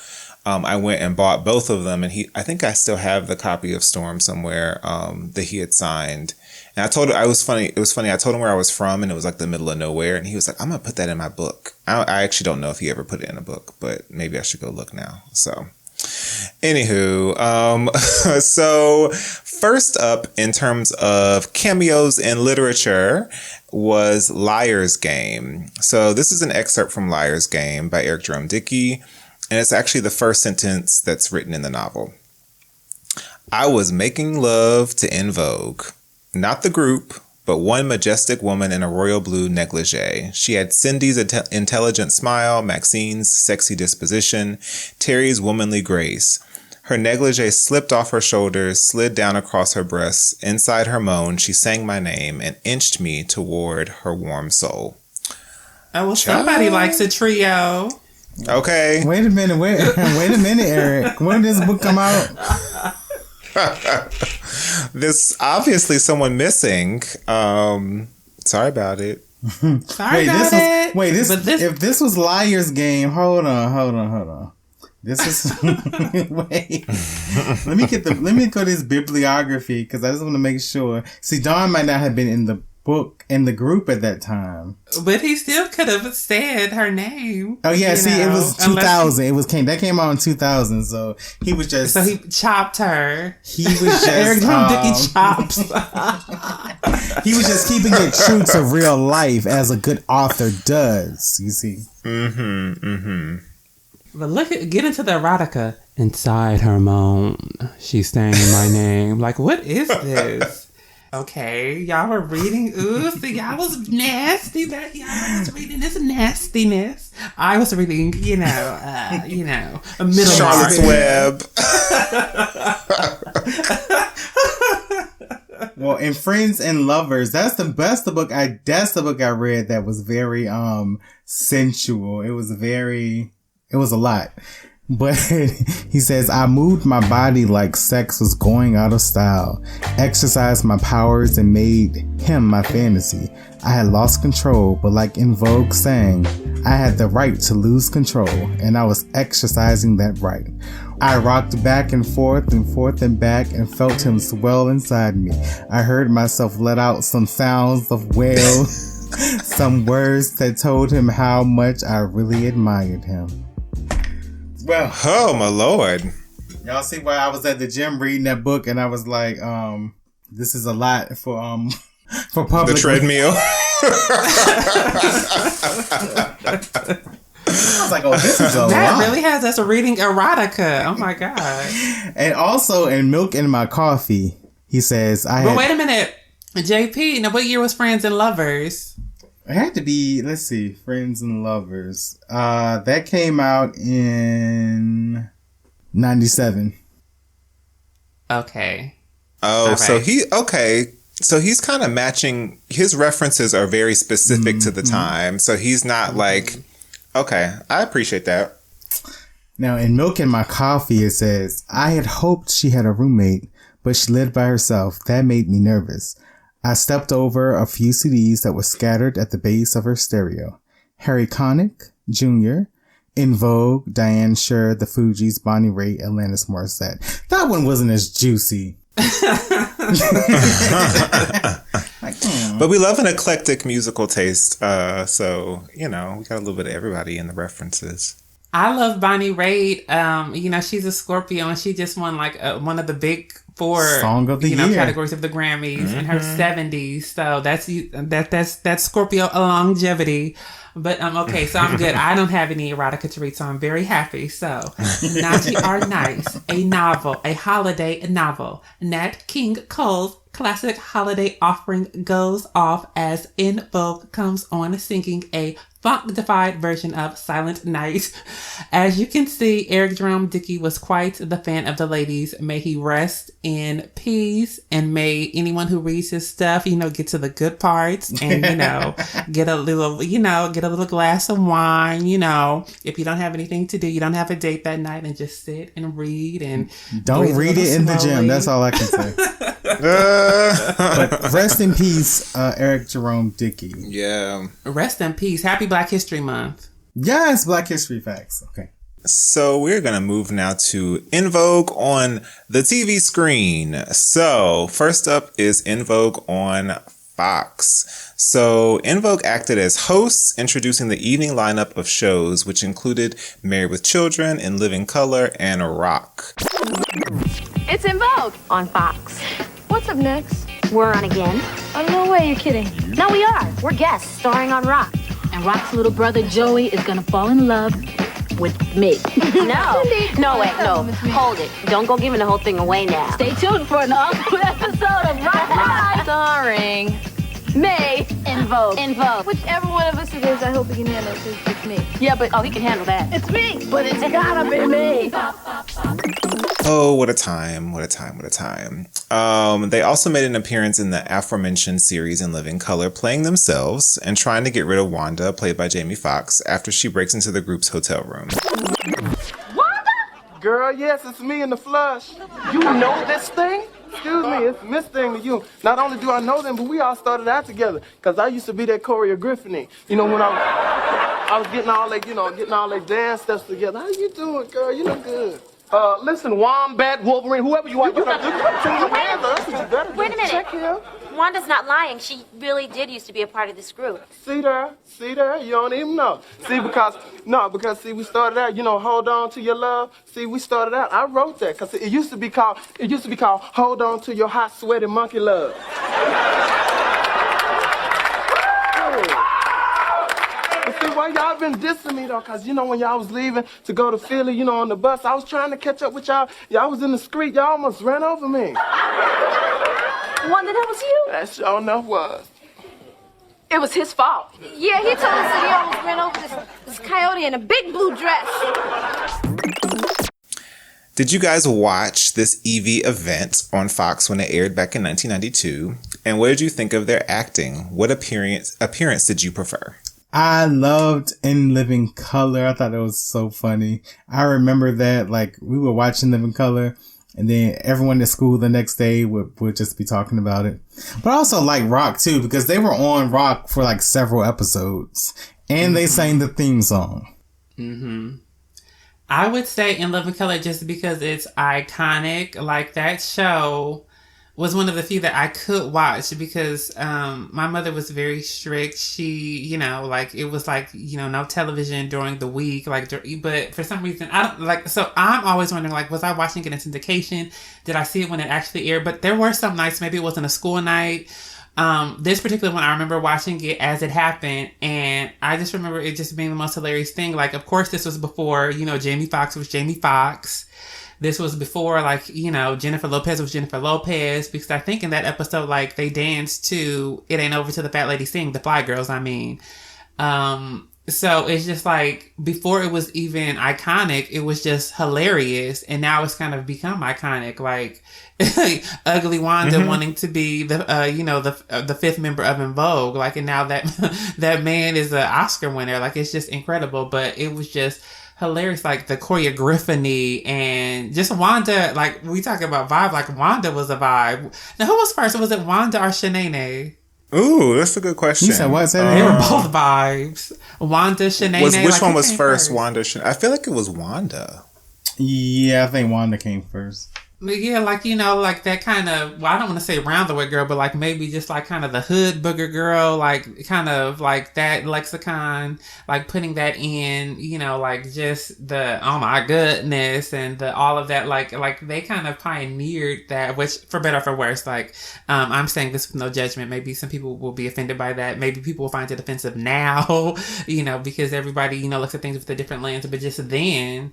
I went and bought both of them, and I think I still have the copy of Storm somewhere that he had signed. And I told him, it was funny. I told him where I was from, and it was like the middle of nowhere, and he was like, "I'm gonna put that in my book." I actually don't know if he ever put it in a book, but maybe I should go look now. So, anywho, so first up in terms of cameos in literature was Liar's Game. So this is an excerpt from Liar's Game by Eric Jerome Dickey, and it's actually the first sentence that's written in the novel. I was making love to En Vogue. Not the group, but one majestic woman in a royal blue negligee. She had Cindy's intelligent smile, Maxine's sexy disposition, Terry's womanly grace. Her negligee slipped off her shoulders, slid down across her breasts. Inside her moan, she sang my name and inched me toward her warm soul. Oh, well, somebody likes a trio. Okay. Wait a minute, Eric. When did this book come out? There's obviously someone missing. Sorry about it. If this was Liar's Game, hold on. This is wait. Let me go to this bibliography because I just want to make sure. See, Dawn might not have been in the book in the group at that time. But he still could have said her name. Oh yeah, it was 2000. That came out in 2000. So he was just. So he chopped her. He was just. Eric Dicky chops. He was just keeping it true to real life, as a good author does. You see. But get into the erotica. Inside her moan, she's saying my name. Like, what is this? Okay, y'all were reading. Ooh, so y'all was nasty. That y'all was reading this nastiness. I was reading, a middle Charlotte's Web. Well, in Friends and Lovers, that's the book I read that was very sensual. It was a lot. But he says, I moved my body like sex was going out of style, exercised my powers and made him my fantasy. I had lost control, but like En Vogue sang, I had the right to lose control, and I was exercising that right. I rocked back and forth and back and felt him swell inside me. I heard myself let out some sounds of wail, some words that told him how much I really admired him. Well, oh my Lord. Y'all see why I was at the gym reading that book and I was like, this is a lot for public. The treadmill. I was like, oh, this is a lot. That really has us reading erotica. Oh my God. And also in Milk in My Coffee, he says, But wait a minute. JP, now what year was Friends and Lovers? It had to be, let's see, Friends and Lovers. That came out in 97. Okay. Oh, right. So he's kind of matching, his references are very specific to the time. So he's not like, okay, I appreciate that. Now in Milk in My Coffee, it says, I had hoped she had a roommate, but she lived by herself. That made me nervous. I stepped over a few CDs that were scattered at the base of her stereo. Harry Connick Jr., En Vogue, Diane Sher, The Fugees, Bonnie Raitt, Alanis Morissette. That one wasn't as juicy. But we love an eclectic musical taste. So, we got a little bit of everybody in the references. I love Bonnie Raitt. She's a Scorpio and she just won like one of the big 4 Song of the year categories of the Grammys in her 70s. So that's Scorpio longevity. But okay, so I'm good. I don't have any erotica to read, so I'm very happy. So, Naughty Are Nice, a holiday novel. Nat King Cole's classic holiday offering goes off as En Vogue comes on singing a funkified version of Silent Night. As you can see, Eric Jerome Dickey was quite the fan of the ladies. May he rest in peace, and may anyone who reads his stuff, get to the good parts and, get a little glass of wine, if you don't have anything to do, you don't have a date that night, and just sit and read and don't read it in the gym. That's all I can say. But rest in peace, Eric Jerome Dickey. Yeah. Rest in peace. Happy Black History Month. Yes, Black History Facts. Okay. So we're going to move now to En Vogue on the TV screen. So first up is En Vogue on Fox. So En Vogue acted as hosts, introducing the evening lineup of shows, which included Married with Children, In Living Color, and Rock. It's En Vogue on Fox. What's up next? We're on again. Oh, no way, you're kidding. No, we are. We're guests starring on Rock. And Rock's little brother Joey is gonna fall in love with me. No, wait, no. Hold it. Don't go giving the whole thing away now. Stay tuned for an all-new episode of Rock starring May. En Vogue. En Vogue. Whichever one of us it is, I hope he can handle it, 'cause it's me. Yeah, but he can handle that. It's me, but it's gotta be me. Oh, what a time. What a time. What a time. They also made an appearance in the aforementioned series In Living Color, playing themselves and trying to get rid of Wanda, played by Jamie Foxx, after she breaks into the group's hotel room. Wanda? Girl, yes, it's me in the flush. You know this thing? Excuse me, it's Miss Thing to you. Not only do I know them, but we all started out together. Because I used to be that choreographing. When I was getting all that, getting all that dance steps together. How you doing, girl? You look good. Listen, Wombat, Wolverine, whoever you are, you got to put your hands up. That's what you better do. Wait a minute. Check here. Wanda's not lying. She really did used to be a part of this group. See there, you don't even know. See, because we started out, hold on to your love. See, we started out, I wrote that, because it used to be called, hold on to your hot, sweaty monkey love. But see, why y'all been dissing me, though? Because, when y'all was leaving to go to Philly, on the bus, I was trying to catch up with y'all. Y'all was in the street. Y'all almost ran over me. Wanda, that was you? That sure enough was. It was his fault. Yeah, he told us that he almost ran over this coyote in a big blue dress. Did you guys watch this EV event on Fox when it aired back in 1992? And what did you think of their acting? What appearance did you prefer? I loved In Living Color. I thought it was so funny. I remember that, we were watching Living Color, and then everyone at school the next day would just be talking about it. But I also like Rock too, because they were on Rock for several episodes, and they sang the theme song. Mm-hmm. I would say In Living Color just because it's iconic. That show was one of the few that I could watch because my mother was very strict. She, it was no television during the week. But for some reason, I don't so I'm always wondering, was I watching it in syndication? Did I see it when it actually aired? But there were some nights, maybe it wasn't a school night. This particular one, I remember watching it as it happened, and I just remember it just being the most hilarious thing. Of course, this was before, Jamie Foxx was Jamie Foxx. This was before, Jennifer Lopez was Jennifer Lopez, because I think in that episode, they danced to It Ain't Over Till the Fat Lady Sing, the Fly Girls, I mean. So it's just before it was even iconic, it was just hilarious. And now it's kind of become iconic. Ugly Wanda wanting to be the fifth member of En Vogue. And now that, that man is an Oscar winner. It's just incredible. But it was just hilarious. The choreography and just Wanda, we talk about vibe, Wanda was a vibe. Now who was first? Was it Wanda or Shanae? Ooh, that's a good question. You said what? They were both vibes. Wanda, Shanae. Which one was first? Wanda, Shanae? I feel like it was Wanda. Yeah, I think Wanda came first. Yeah, that kind of, I don't want to say round the way girl, but maybe just kind of the hood booger girl, kind of that lexicon, putting that in, just the, oh my goodness, and all of that, they kind of pioneered that, which for better or for worse, I'm saying this with no judgment. Maybe some people will be offended by that. Maybe people will find it offensive now, because everybody, looks at things with a different lens, but just then,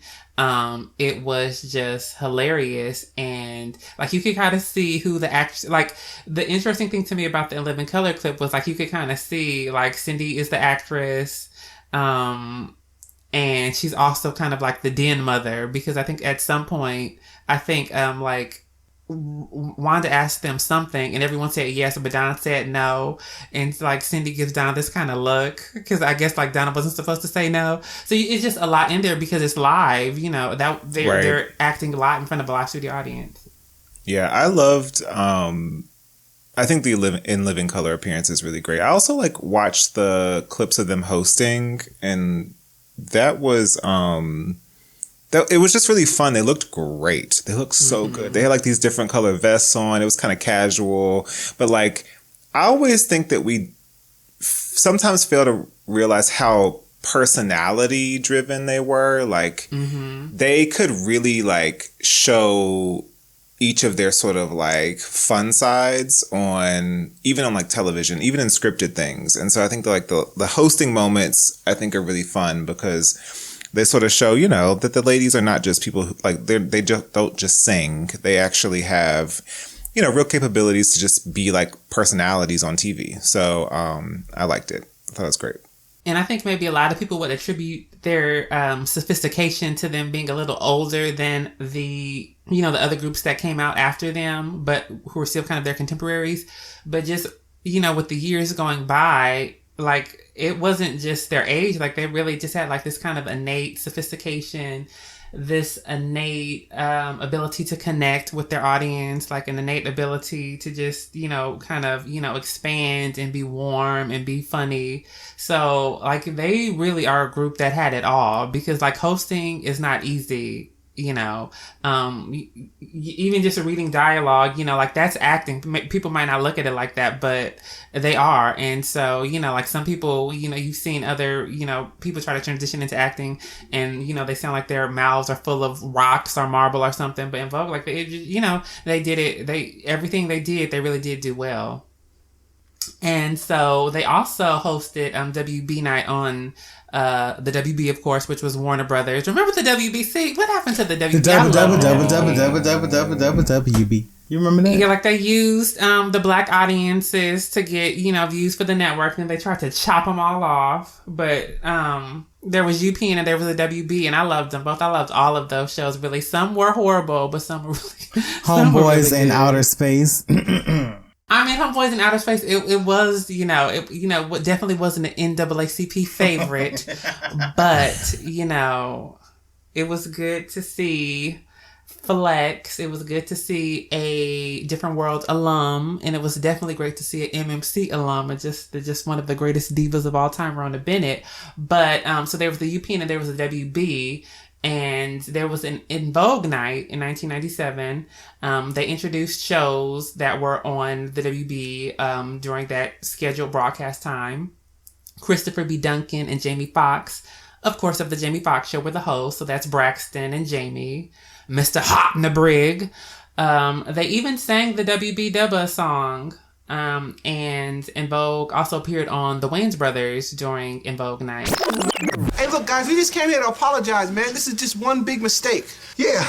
it was just hilarious. And you could kind of see who the actress, the interesting thing to me about the In Living Color clip was you could kind of see Cindy is the actress, and she's also kind of the den mother, because I think at some point Wanda asked them something and everyone said yes, but Donna said no, and Cindy gives Donna this kind of look, because I guess Donna wasn't supposed to say no. So it's just a lot in there because it's live, that they're acting live in front of a live studio audience. Yeah, I loved I think the In Living Color appearance is really great. I also watched the clips of them hosting, and that was it was just really fun. They looked great. They looked so good. They had these different color vests on. It was kind of casual. But I always think that we sometimes fail to realize how personality driven they were. They could really show each of their sort of fun sides even on television, even in scripted things. And so I think the hosting moments I think are really fun because they sort of show, that the ladies are not just people who, they just don't just sing. They actually have, real capabilities to just be personalities on TV. So I liked it. I thought it was great. And I think maybe a lot of people would attribute their sophistication to them being a little older than the other groups that came out after them, but who were still kind of their contemporaries. But just, with the years going by, it wasn't just their age. They really just had this kind of innate sophistication, this innate ability to connect with their audience, an innate ability to just, kind of, expand and be warm and be funny. So they really are a group that had it all, because hosting is not easy. you know, even just reading dialogue, you know, like that's acting. People might not look at it like that, but they are. And so, you know, like some people, you know, you've seen other, you know, people try to transition into acting and, you know, they sound like their mouths are full of rocks or marble or something. But En Vogue, like, you know, they did it. Everything they did, they really did do well. And so they also hosted WB night on the WB, of course, which was Warner Brothers. Remember the WBC? What happened to the WB? The WB. You remember that? Yeah, like they used the black audiences to get, you know, views for the network, and they tried to chop them all off. But there was UPN and there was a WB, and I loved them both. I loved all of those shows, really. Some were horrible, but some were really Homeboys in Outer Space. I mean, Homeboys in Outer Space, it was, you know, what definitely wasn't an NAACP favorite, but, you know, it was good to see Flex. It was good to see a Different World alum, and it was definitely great to see an MMC alum, and just one of the greatest divas of all time, Rhona Bennett. But, so there was the UPN and there was the WB. And there was an En Vogue night in 1997. They introduced shows that were on the WB during that scheduled broadcast time. Christopher B. Duncan and Jamie Foxx, of course, of the Jamie Foxx Show, were the hosts. So that's Braxton and Jamie. Mr. Hot in the Brig. They even sang the WB Dubba song. And En Vogue also appeared on the Wayans Brothers during En Vogue night. Hey, look, guys, we just came here to apologize, man. This is just one big mistake. Yeah,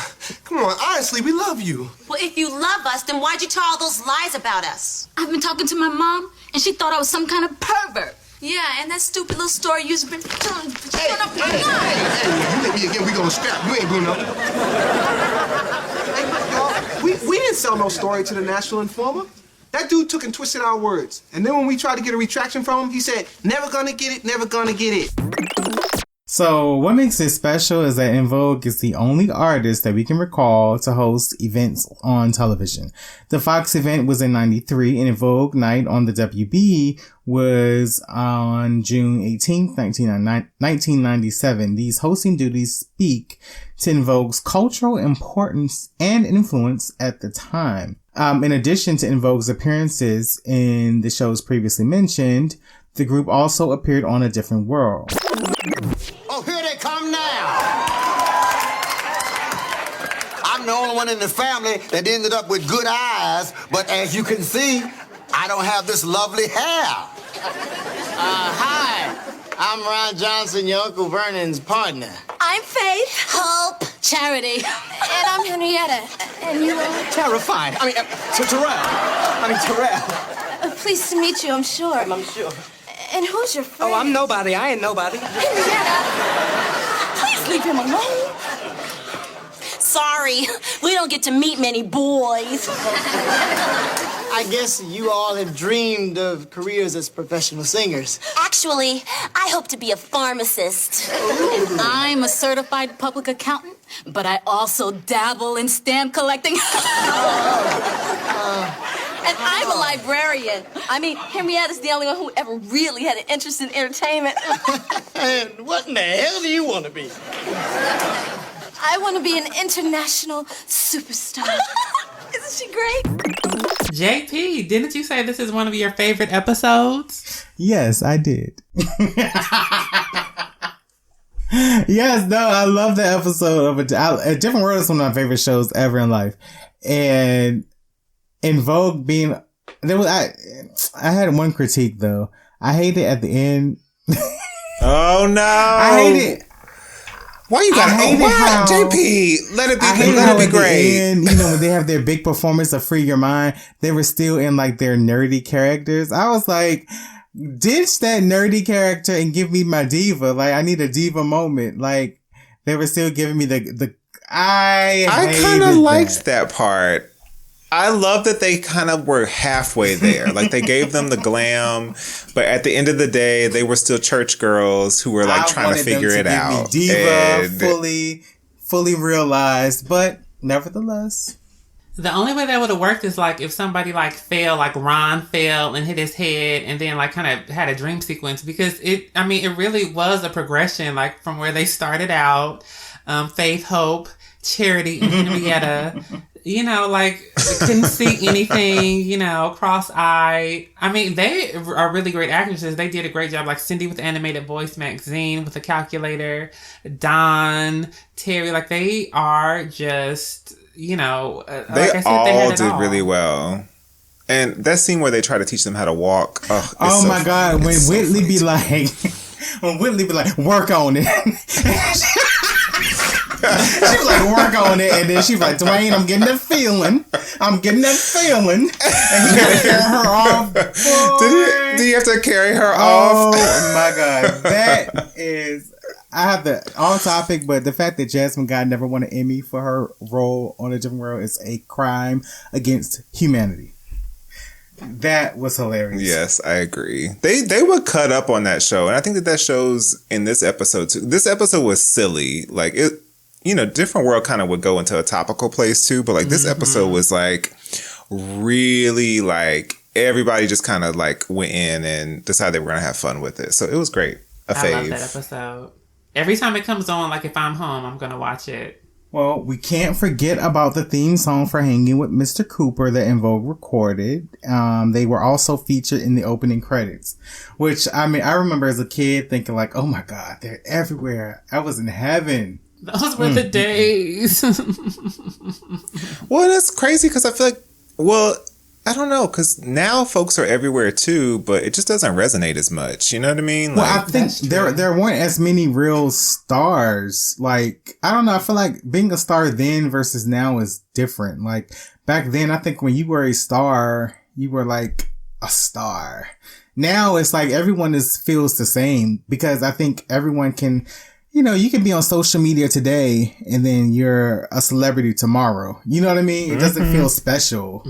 come on, honestly, we love you. Well, if you love us, then why'd you tell all those lies about us? I've been talking to my mom, and she thought I was some kind of pervert. Yeah, and that stupid little story you've been telling. Hey, you hit me again, we gonna scrap. You ain't doing nothing. Hey, look, y'all, we didn't sell no story to the National Informer. That dude took and twisted our words. And then when we tried to get a retraction from him, he said, never gonna get it, never gonna get it. So what makes it special is that En Vogue is the only artist that we can recall to host events on television. The Fox event was in 93 and En Vogue night on the WB was on June 18th, 1997. These hosting duties speak to En Vogue's cultural importance and influence at the time. In addition to En Vogue's appearances in the shows previously mentioned, the group also appeared on A Different World. Oh, here they come now. I'm the only one in the family that ended up with good eyes, but as you can see, I don't have this lovely hair. Hi, I'm Ron Johnson, your Uncle Vernon's partner. I'm Faith. Hope. Charity. And I'm Henrietta. And you are? Terrified. Terrell. Pleased to meet you, I'm sure. I'm sure. And who's your friend? Oh, I'm nobody. I ain't nobody. Henrietta. Please leave him alone. Sorry, we don't get to meet many boys. I guess you all have dreamed of careers as professional singers. Actually, I hope to be a pharmacist. And I'm a certified public accountant, but I also dabble in stamp collecting. And I'm a librarian. I mean, Henrietta's the only one who ever really had an interest in entertainment. And what in the hell do you want to be? I want to be an international superstar. Isn't she great? JP, didn't you say this is one of your favorite episodes? Yes, I did. Yes, no, I love the episode of A Different World is one of my favorite shows ever in life. And En Vogue being, I had one critique though. I hate it at the end. Oh no. I hate it. Why you gotta hate it? JP, let it be great. End, you know, when they have their big performance of Free Your Mind, they were still in like their nerdy characters. I was like, ditch that nerdy character and give me my diva. Like, I need a diva moment. Like, they were still giving me I kind of liked that part. I love that they kind of were halfway there. Like, they gave them the glam, but at the end of the day, they were still church girls who were like trying to figure it out. Diva, fully realized, but nevertheless. The only way that would have worked is like if somebody like fell, like Ron fell and hit his head and then like kind of had a dream sequence, because it really was a progression, like from where they started out, Faith, Hope, Charity and Henrietta, you know, like couldn't see anything, you know, cross-eyed. I mean, they are really great actresses. They did a great job. Like Cindy with the animated voice, Maxine with the calculator, Don, Terry, like they are just, you know, they like I said, all did really well. And that scene where they try to teach them how to walk. Oh my God. When Whitley be like, work on it. She was like, work on it. And then she was like, Dwayne, I'm getting that feeling. And you gotta carry her off. Do you have to carry her off? Oh my God. That is, I have the on topic, but the fact that Jasmine Guy never won an Emmy for her role on A Different World is a crime against humanity. That was hilarious. Yes, I agree. They were cut up on that show, and I think that shows in this episode too. This episode was silly. Like it, you know, Different World kind of would go into a topical place too, but like this episode was like really like everybody just kind of like went in and decided they were gonna have fun with it. So it was great. I love that episode. Every time it comes on, like if I'm home, I'm gonna watch it. Well, we can't forget about the theme song for Hanging with Mr. Cooper that En Vogue recorded. They were also featured in the opening credits, which, I mean, I remember as a kid thinking like, oh my God, they're everywhere. I was in heaven. Those were the days. Well, that's crazy because I feel like, well, I don't know, because now folks are everywhere too, but it just doesn't resonate as much. You know what I mean? Well, I think there weren't as many real stars. Like, I don't know. I feel like being a star then versus now is different. Like, back then, I think when you were a star, you were like a star. Now it's like everyone feels the same because I think everyone can, you know, you can be on social media today and then you're a celebrity tomorrow. You know what I mean? It doesn't feel special.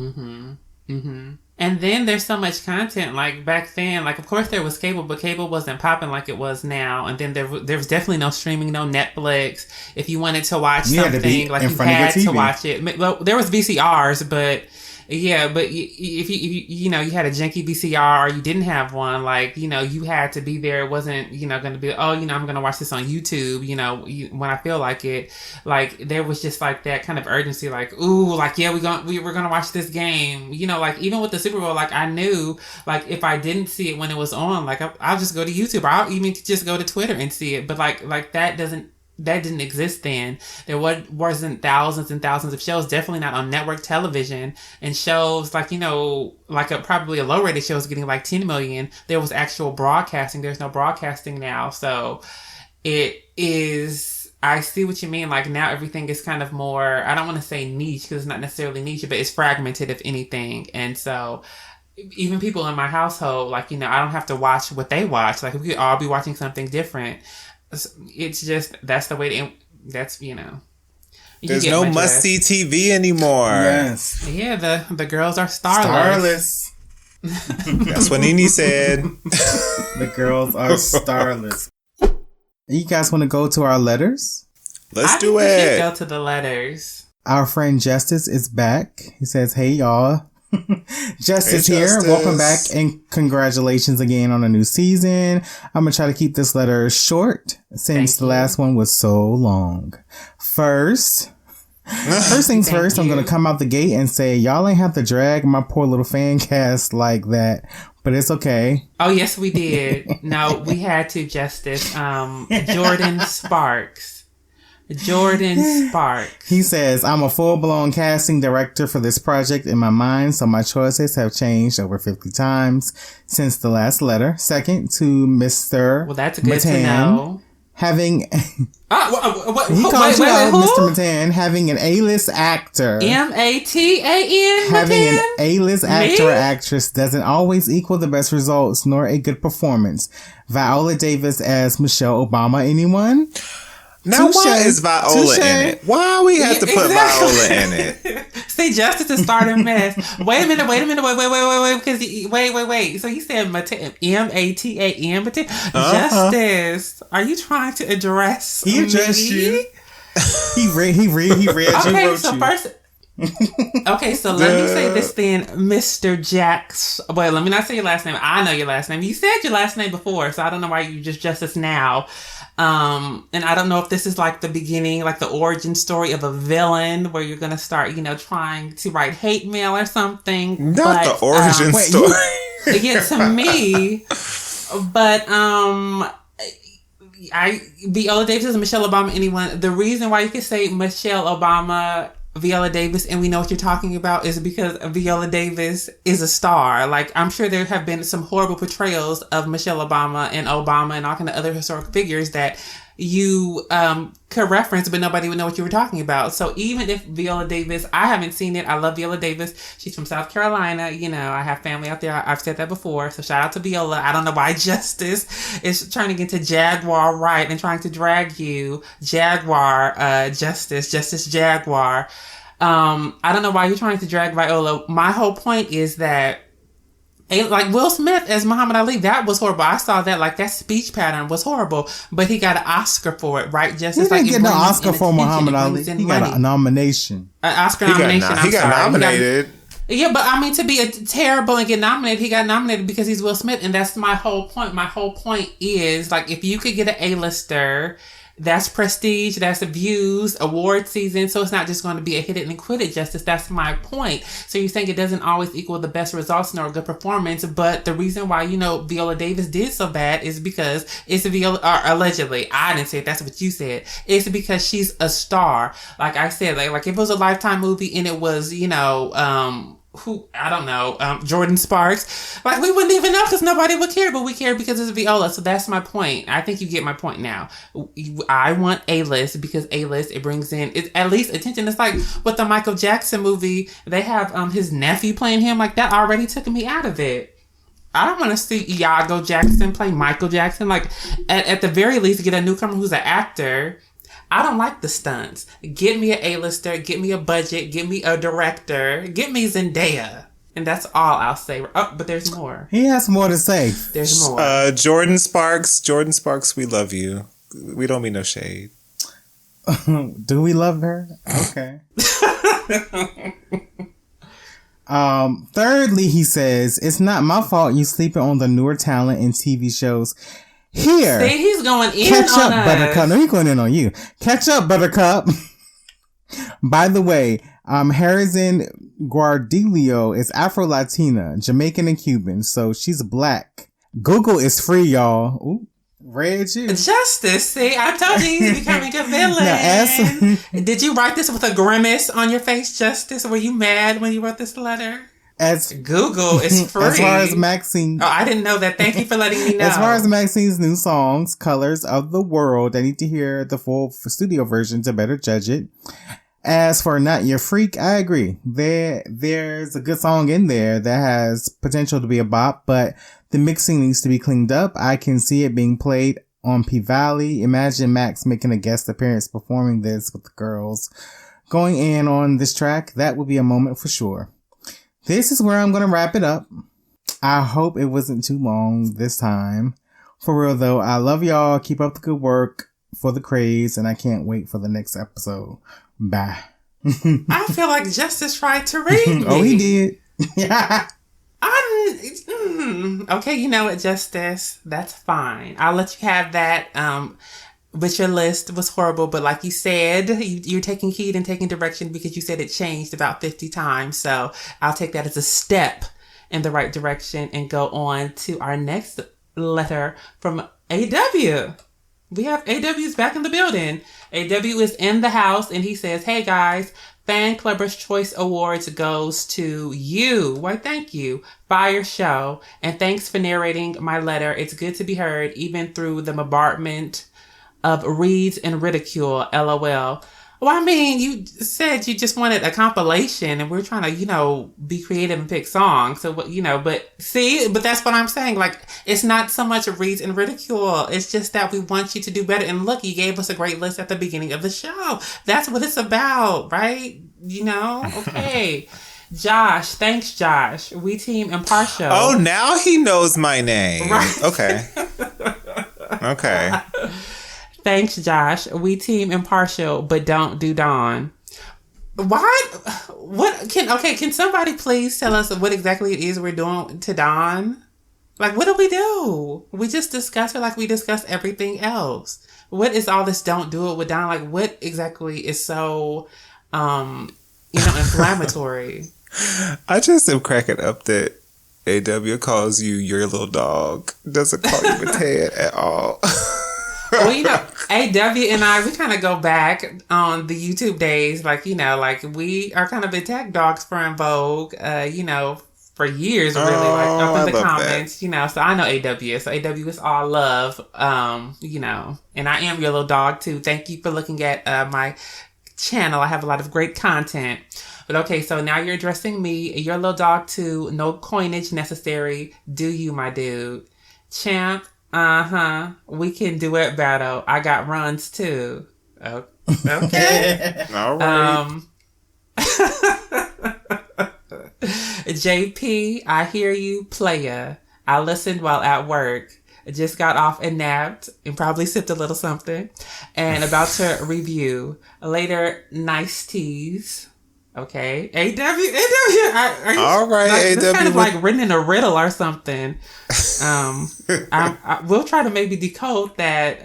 And then there's so much content. Like back then, like of course there was cable, but cable wasn't popping like it was now. And then there was definitely no streaming, no Netflix. If you wanted to watch something, like you had to watch it. Well, there was VCRs, but yeah, but if you know, you had a janky VCR or you didn't have one, like, you know, you had to be there. It wasn't, you know, going to be, oh, you know, I'm going to watch this on YouTube, you know, when I feel like it. Like, there was just like that kind of urgency, like, ooh, like, yeah, we're going to watch this game. You know, like, even with the Super Bowl, like, I knew, like, if I didn't see it when it was on, like, I'll just go to YouTube, or I'll even just go to Twitter and see it. But like that didn't exist then. There wasn't thousands and thousands of shows, definitely not on network television, and shows like, you know, like probably a low rated show is getting like 10 million. There was actual broadcasting. There's no broadcasting now. So it is, I see what you mean. Like now everything is kind of more, I don't want to say niche because it's not necessarily niche, but it's fragmented if anything. And so even people in my household, like, you know, I don't have to watch what they watch. Like we could all be watching something different. It's just, that's the way that's, you know. There's no must-see TV anymore. Yes. Yeah, the girls are starless. That's what Nene said. The girls are starless. You guys want to go to our letters? Let's do it. We should go to the letters. Our friend Justice is back. He says, hey, y'all. Justice Hey, here. Justice. Welcome back and congratulations again on a new season. I'm going to try to keep this letter short since the last one was so long. First things first, I'm going to come out the gate and say, y'all ain't have to drag my poor little fan cast like that, but it's okay. Oh, yes, we did. No, we had to, Justice. Jordan Sparks. He says, I'm a full-blown casting director for this project in my mind, so my choices have changed over 50 times since the last letter. Second, to Mr. Well, that's good to know. Having... He called you out, Mr. Matan, having an A-list actor. M-A-T-A-N? Having an A-list actor or actress doesn't always equal the best results, nor a good performance. Viola Davis as Michelle Obama. Anyone? Now, why is Viola in it? Why we have to put Viola in it? See, Justice is starting mess. Wait a minute. Wait. So you said M-A-T-A-N, Justice, are you trying to address He addressed you. He read okay, you. So first... Okay, so let me say this then, Mr. Jax. Wait, let me not say your last name. I know your last name. You said your last name before, so I don't know why you just Justice now. And I don't know if this is like the beginning, like the origin story of a villain where you're going to start, trying to write hate mail or something. Not the origin story. Yeah, to me. But, Viola Davis is Michelle Obama, anyone. The reason why you can say Michelle Obama, Viola Davis, and we know what you're talking about is because Viola Davis is a star. Like, I'm sure there have been some horrible portrayals of Michelle Obama and all kind of other historic figures that you could reference, but nobody would know what you were talking about. So even if Viola Davis, I haven't seen it. I love Viola Davis. She's from South Carolina. I have family out there. I've said that before. So shout out to Viola. I don't know why Justice is turning into Jaguar right and trying to drag you Jaguar, Justice Jaguar. I don't know why you're trying to drag Viola. My whole point is that like Will Smith as Muhammad Ali, that was horrible. I saw that, like, that speech pattern was horrible, but he got an Oscar for it, right? Just he didn't get no Oscar for Muhammad Ali. He got a nomination. An Oscar nomination. He got nominated. Yeah, but I mean, to be terrible and get nominated, he got nominated because he's Will Smith, and that's my whole point. My whole point is, like, if you could get an A-lister, that's prestige, that's views, award season, so it's not just going to be a hit it and quit it, Justice. That's my point. So you're saying it doesn't always equal the best results nor a good performance, but the reason why, Viola Davis did so bad is because it's Viola, or allegedly, I didn't say it, that's what you said. It's because she's a star. Like I said, like if it was a Lifetime movie and it was, Jordan Sparks, like, we wouldn't even know because nobody would care, but we care because it's Viola. So that's my point. I think you get my point now. I want A-list because A-list, it brings in at least attention. It's like with the Michael Jackson movie, they have his nephew playing him. Like, that already took me out of it. I don't want to see Iago Jackson play Michael Jackson. Like, at the very least, get a newcomer who's an actor. I don't like the stunts. Get me an A-lister, get me a budget, get me a director, get me Zendaya. And that's all I'll say. Oh, but there's more. He has more to say. There's more. Jordan Sparks, we love you. We don't mean no shade. Do we love her? Okay. Thirdly, he says, it's not my fault you sleeping on the newer talent in TV shows. Here. See, he's going in Catch on up, us. Buttercup. No, he's going in on you. Catch up, Buttercup. By the way, Harrison Guardilio is Afro-Latina, Jamaican and Cuban, so she's black. Google is free, y'all. Ooh, read you. Justice, see, I told you he's becoming a villain. Did you write this with a grimace on your face, Justice? Were you mad when you wrote this letter? Google is free. As far as Maxine. Oh, I didn't know that. Thank you for letting me know. As far as Maxine's new songs, Colors of the World, I need to hear the full studio version to better judge it. As for Not Your Freak, I agree. There's a good song in there that has potential to be a bop, but the mixing needs to be cleaned up. I can see it being played on P-Valley. Imagine Max making a guest appearance performing this with the girls. Going in on this track, that would be a moment for sure. This is where I'm going to wrap it up. I hope it wasn't too long this time. For real though, I love y'all. Keep up the good work for the craze, and I can't wait for the next episode. Bye. I feel like Justice tried to read me. Oh, he did. Yeah. Okay, you know what, Justice? That's fine. I'll let you have that. But your list was horrible. But like you said, you're taking heed and taking direction because you said it changed about 50 times. So I'll take that as a step in the right direction and go on to our next letter from AW. We have AW's back in the building. AW is in the house and he says, hey guys, Fan Clubber's Choice Awards goes to you. Why, thank you. Fire show. And thanks for narrating my letter. It's good to be heard even through the bombardment of reads and ridicule, LOL. Well, I mean, you said you just wanted a compilation and we're trying to, be creative and pick songs. So, but that's what I'm saying. Like, it's not so much reads and ridicule. It's just that we want you to do better. And look, you gave us a great list at the beginning of the show. That's what it's about, right? Okay. Josh, thanks, Josh. We team impartial. Oh, now he knows my name. Right. Okay. Thanks, Josh. We team impartial, but don't do Dawn. Why? Can somebody please tell us what exactly it is we're doing to Dawn? Like, what do we do? We just discuss it like we discuss everything else. What is all this don't do it with Don? Like, what exactly is so, inflammatory? I just am cracking up that AW calls you your little dog. Doesn't call you a Ted at all. Well, AW and I, we kind of go back on the YouTube days. Like, we are kind of attack dogs for En Vogue, for years, really, up in the comments, that. So I know AW. So AW is all love, and I am your little dog too. Thank you for looking at my channel. I have a lot of great content. But okay, so now you're addressing me, your little dog too. No coinage necessary. Do you, my dude? Champ, we can duet battle. I got runs too. Okay. All right. JP, I hear you, playa. I listened while at work. Just got off and napped and probably sipped a little something. And about to review. Later, nice teas. Okay. AW. All right, It's AW. kind of like written in a riddle or something. We'll try to maybe decode that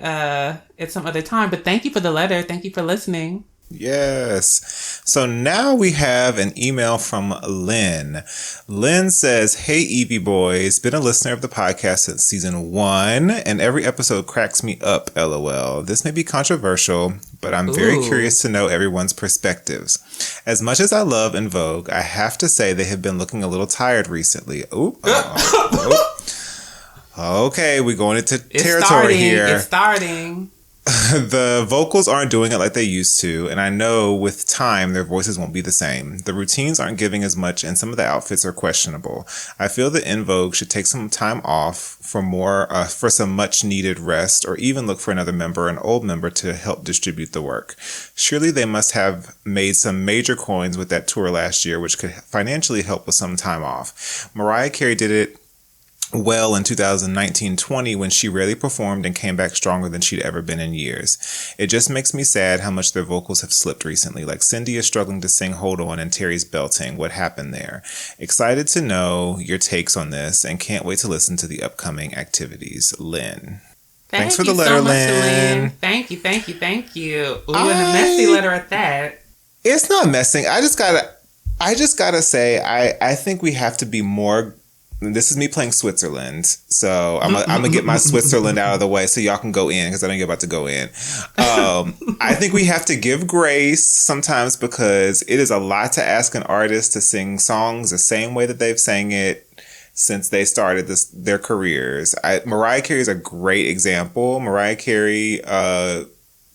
at some other time. But thank you for the letter. Thank you for listening. Yes. So now we have an email from Lynn. Lynn says, "Hey, Evie boys, been a listener of the podcast since season 1, and every episode cracks me up, LOL. This may be controversial, but I'm very curious to know everyone's perspectives. As much as I love En Vogue, I have to say they have been looking a little tired recently." Okay, we're going into territory here. It's starting. The vocals aren't doing it like they used to, and I know with time their voices won't be the same. The routines aren't giving as much, and some of the outfits are questionable. I feel that En Vogue should take some time off for some much needed rest, or even look for another member, an old member, to help distribute the work. Surely they must have made some major coins with that tour last year, which could financially help with some time off. Mariah Carey did it well in 2019-20 when she rarely performed and came back stronger than she'd ever been in years. It just makes me sad how much their vocals have slipped recently. Like Cindy is struggling to sing Hold On and Terry's belting. What happened there? Excited to know your takes on this and can't wait to listen to the upcoming activities. Lynn. Thanks for the letter, so much, Lynn. Thank you. Ooh, and a messy letter at that. It's not messing. I just gotta say, I think we have to be more. This is me playing Switzerland, so I'm gonna get my Switzerland out of the way so y'all can go in, because I know you're about to go in. I think we have to give grace sometimes, because it is a lot to ask an artist to sing songs the same way that they've sang it since they started their careers. Mariah Carey is a great example. Mariah Carey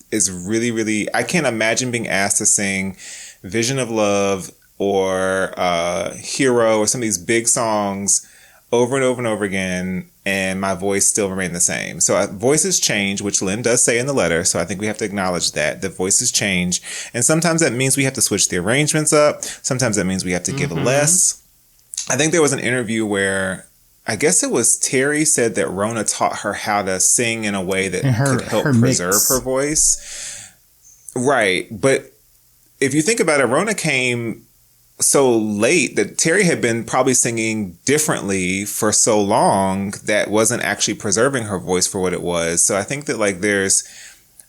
is really, really. I can't imagine being asked to sing "Vision of Love" or "Hero" or some of these big songs over and over and over again, and my voice still remained the same. So voices change, which Lynn does say in the letter. So I think we have to acknowledge that the voices change. And sometimes that means we have to switch the arrangements up. Sometimes that means we have to give less. I think there was an interview where I guess it was Terry said that Rona taught her how to sing in a way that could help preserve her voice. Right. But if you think about it, Rona came so late that Terry had been probably singing differently for so long that wasn't actually preserving her voice for what it was. So I think that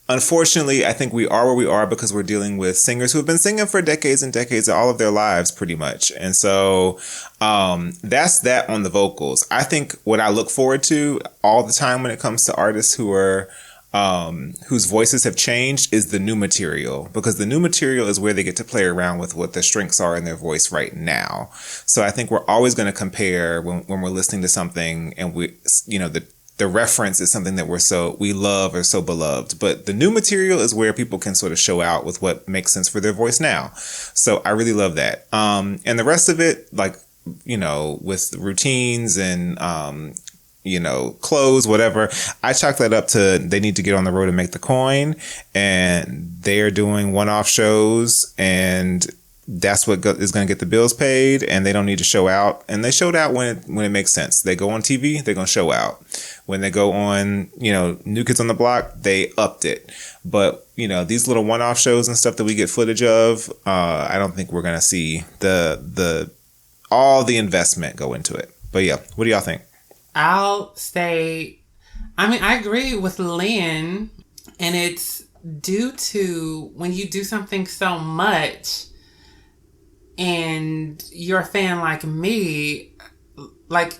unfortunately, I think we are where we are because we're dealing with singers who have been singing for decades and decades, all of their lives pretty much. And so that's that on the vocals. I think what I look forward to all the time when it comes to artists who are whose voices have changed is the new material, because the new material is where they get to play around with what the strengths are in their voice right now. So I think we're always going to compare when we're listening to something, and the reference is something that we love or so beloved, but the new material is where people can sort of show out with what makes sense for their voice now. So I really love that. And the rest of it, with routines and, clothes, whatever, I chalk that up to they need to get on the road and make the coin, and they are doing one-off shows, and that's what is going to get the bills paid, and they don't need to show out. And they showed out when it makes sense. They go on TV, they're going to show out. When they go on, New Kids on the Block, they upped it. But, these little one-off shows and stuff that we get footage of, I don't think we're going to see all the investment go into it. But yeah, what do y'all think? I'll say, I agree with Lynn, and it's due to when you do something so much and you're a fan like me, like,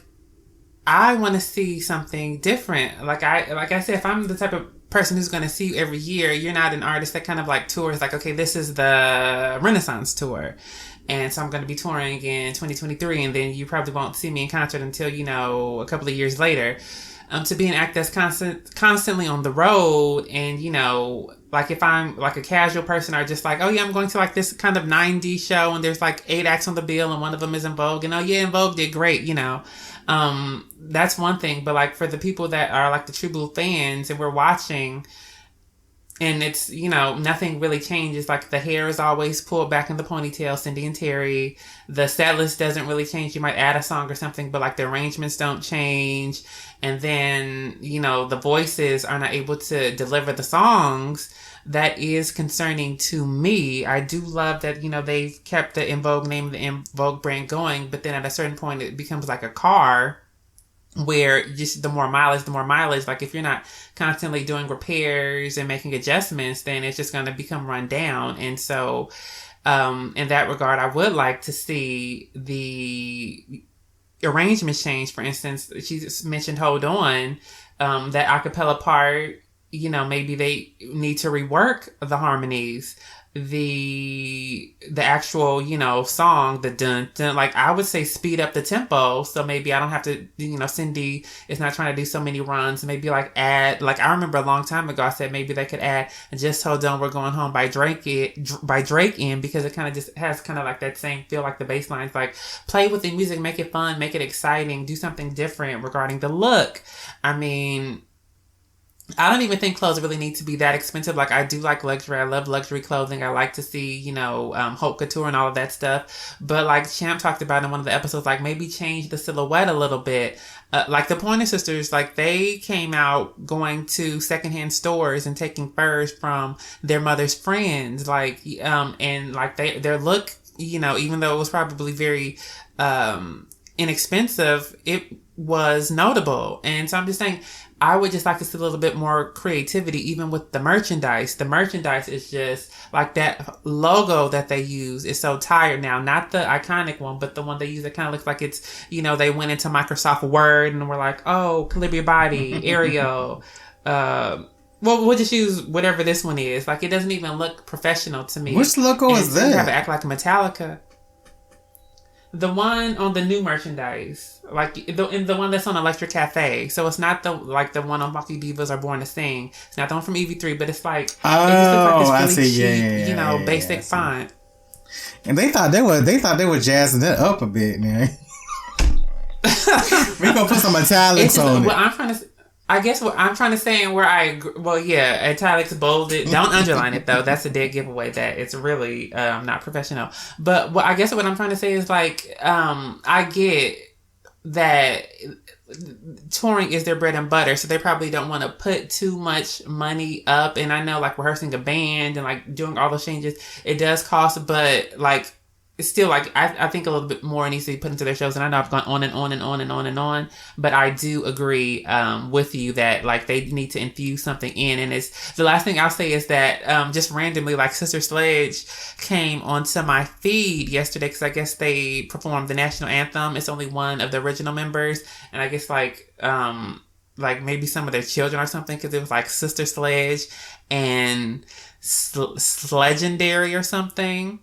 I want to see something different. Like I said, if I'm the type of person who's going to see you every year, you're not an artist that kind of like tours like, okay, this is the Renaissance tour. And so I'm going to be touring in 2023, and then you probably won't see me in concert until, a couple of years later. To be an act that's constantly on the road, and, like if I'm like a casual person or just like, oh yeah, I'm going to like this kind of 90s show and there's like 8 acts on the bill and one of them is En Vogue, and oh yeah, En Vogue did great, that's one thing. But like for the people that are like the true blue fans and we're watching, and it's, nothing really changes. Like the hair is always pulled back in the ponytail, Cindy and Terry. The set list doesn't really change. You might add a song or something, but like the arrangements don't change. And then, the voices are not able to deliver the songs. That is concerning to me. I do love that, they've kept the En Vogue name, the En Vogue brand going, but then at a certain point it becomes like a car where just the more mileage, like if you're not constantly doing repairs and making adjustments, then it's just going to become run down. And so, in that regard, I would like to see the arrangements change. For instance, she just mentioned Hold On, that acapella part, maybe they need to rework the harmonies. The actual, song, the dun dun, like I would say speed up the tempo. So maybe I don't have to, Cindy is not trying to do so many runs. Maybe like add, like I remember a long time ago, I said maybe they could add Just Hold On, We're Going Home by Drake in, because it kind of just has kind of like that same feel, like the bass lines, like play with the music, make it fun, make it exciting, do something different regarding the look. I don't even think clothes really need to be that expensive. Like, I do like luxury. I love luxury clothing. I like to see, haute couture and all of that stuff. But like Champ talked about in one of the episodes, like maybe change the silhouette a little bit. Like the Pointer Sisters, like they came out going to secondhand stores and taking furs from their mother's friends. Like, and like their look, even though it was probably very, inexpensive, it was notable. And so I'm just saying, I would just like to see a little bit more creativity, even with the merchandise. The merchandise is just like that logo that they use is so tired now. Not the iconic one, but the one they use that kind of looks like it's, they went into Microsoft Word and were like, oh, Calibri Body, Arial. Well, we'll just use whatever this one is. Like, it doesn't even look professional to me. Which logo is that? You have to act like Metallica. The one on the new merchandise, like the one that's on Electric Cafe. So it's not the one on Lucky Divas or Born to Sing. It's not the one from EV3, but it's like, it just looks like this really cheap, basic font. And they thought they were jazzing it up a bit, man. We gonna put some italics on it. I guess what I'm trying to say, and where I agree, well, yeah, italics, bolded. Don't underline it though. That's a dead giveaway. That it's really not professional. But I guess what I'm trying to say is like, I get that touring is their bread and butter, so they probably don't want to put too much money up. And I know like rehearsing a band and like doing all those changes, it does cost, but like, it's still like, I think a little bit more needs to be put into their shows. And I know I've gone on and on and on and on and on, but I do agree with you that like they need to infuse something in. And it's the last thing I'll say is that just randomly, like Sister Sledge came onto my feed yesterday because I guess they performed the national anthem. It's only one of the original members, and I guess like maybe some of their children or something, because it was like Sister Sledge and Sledgendary or something.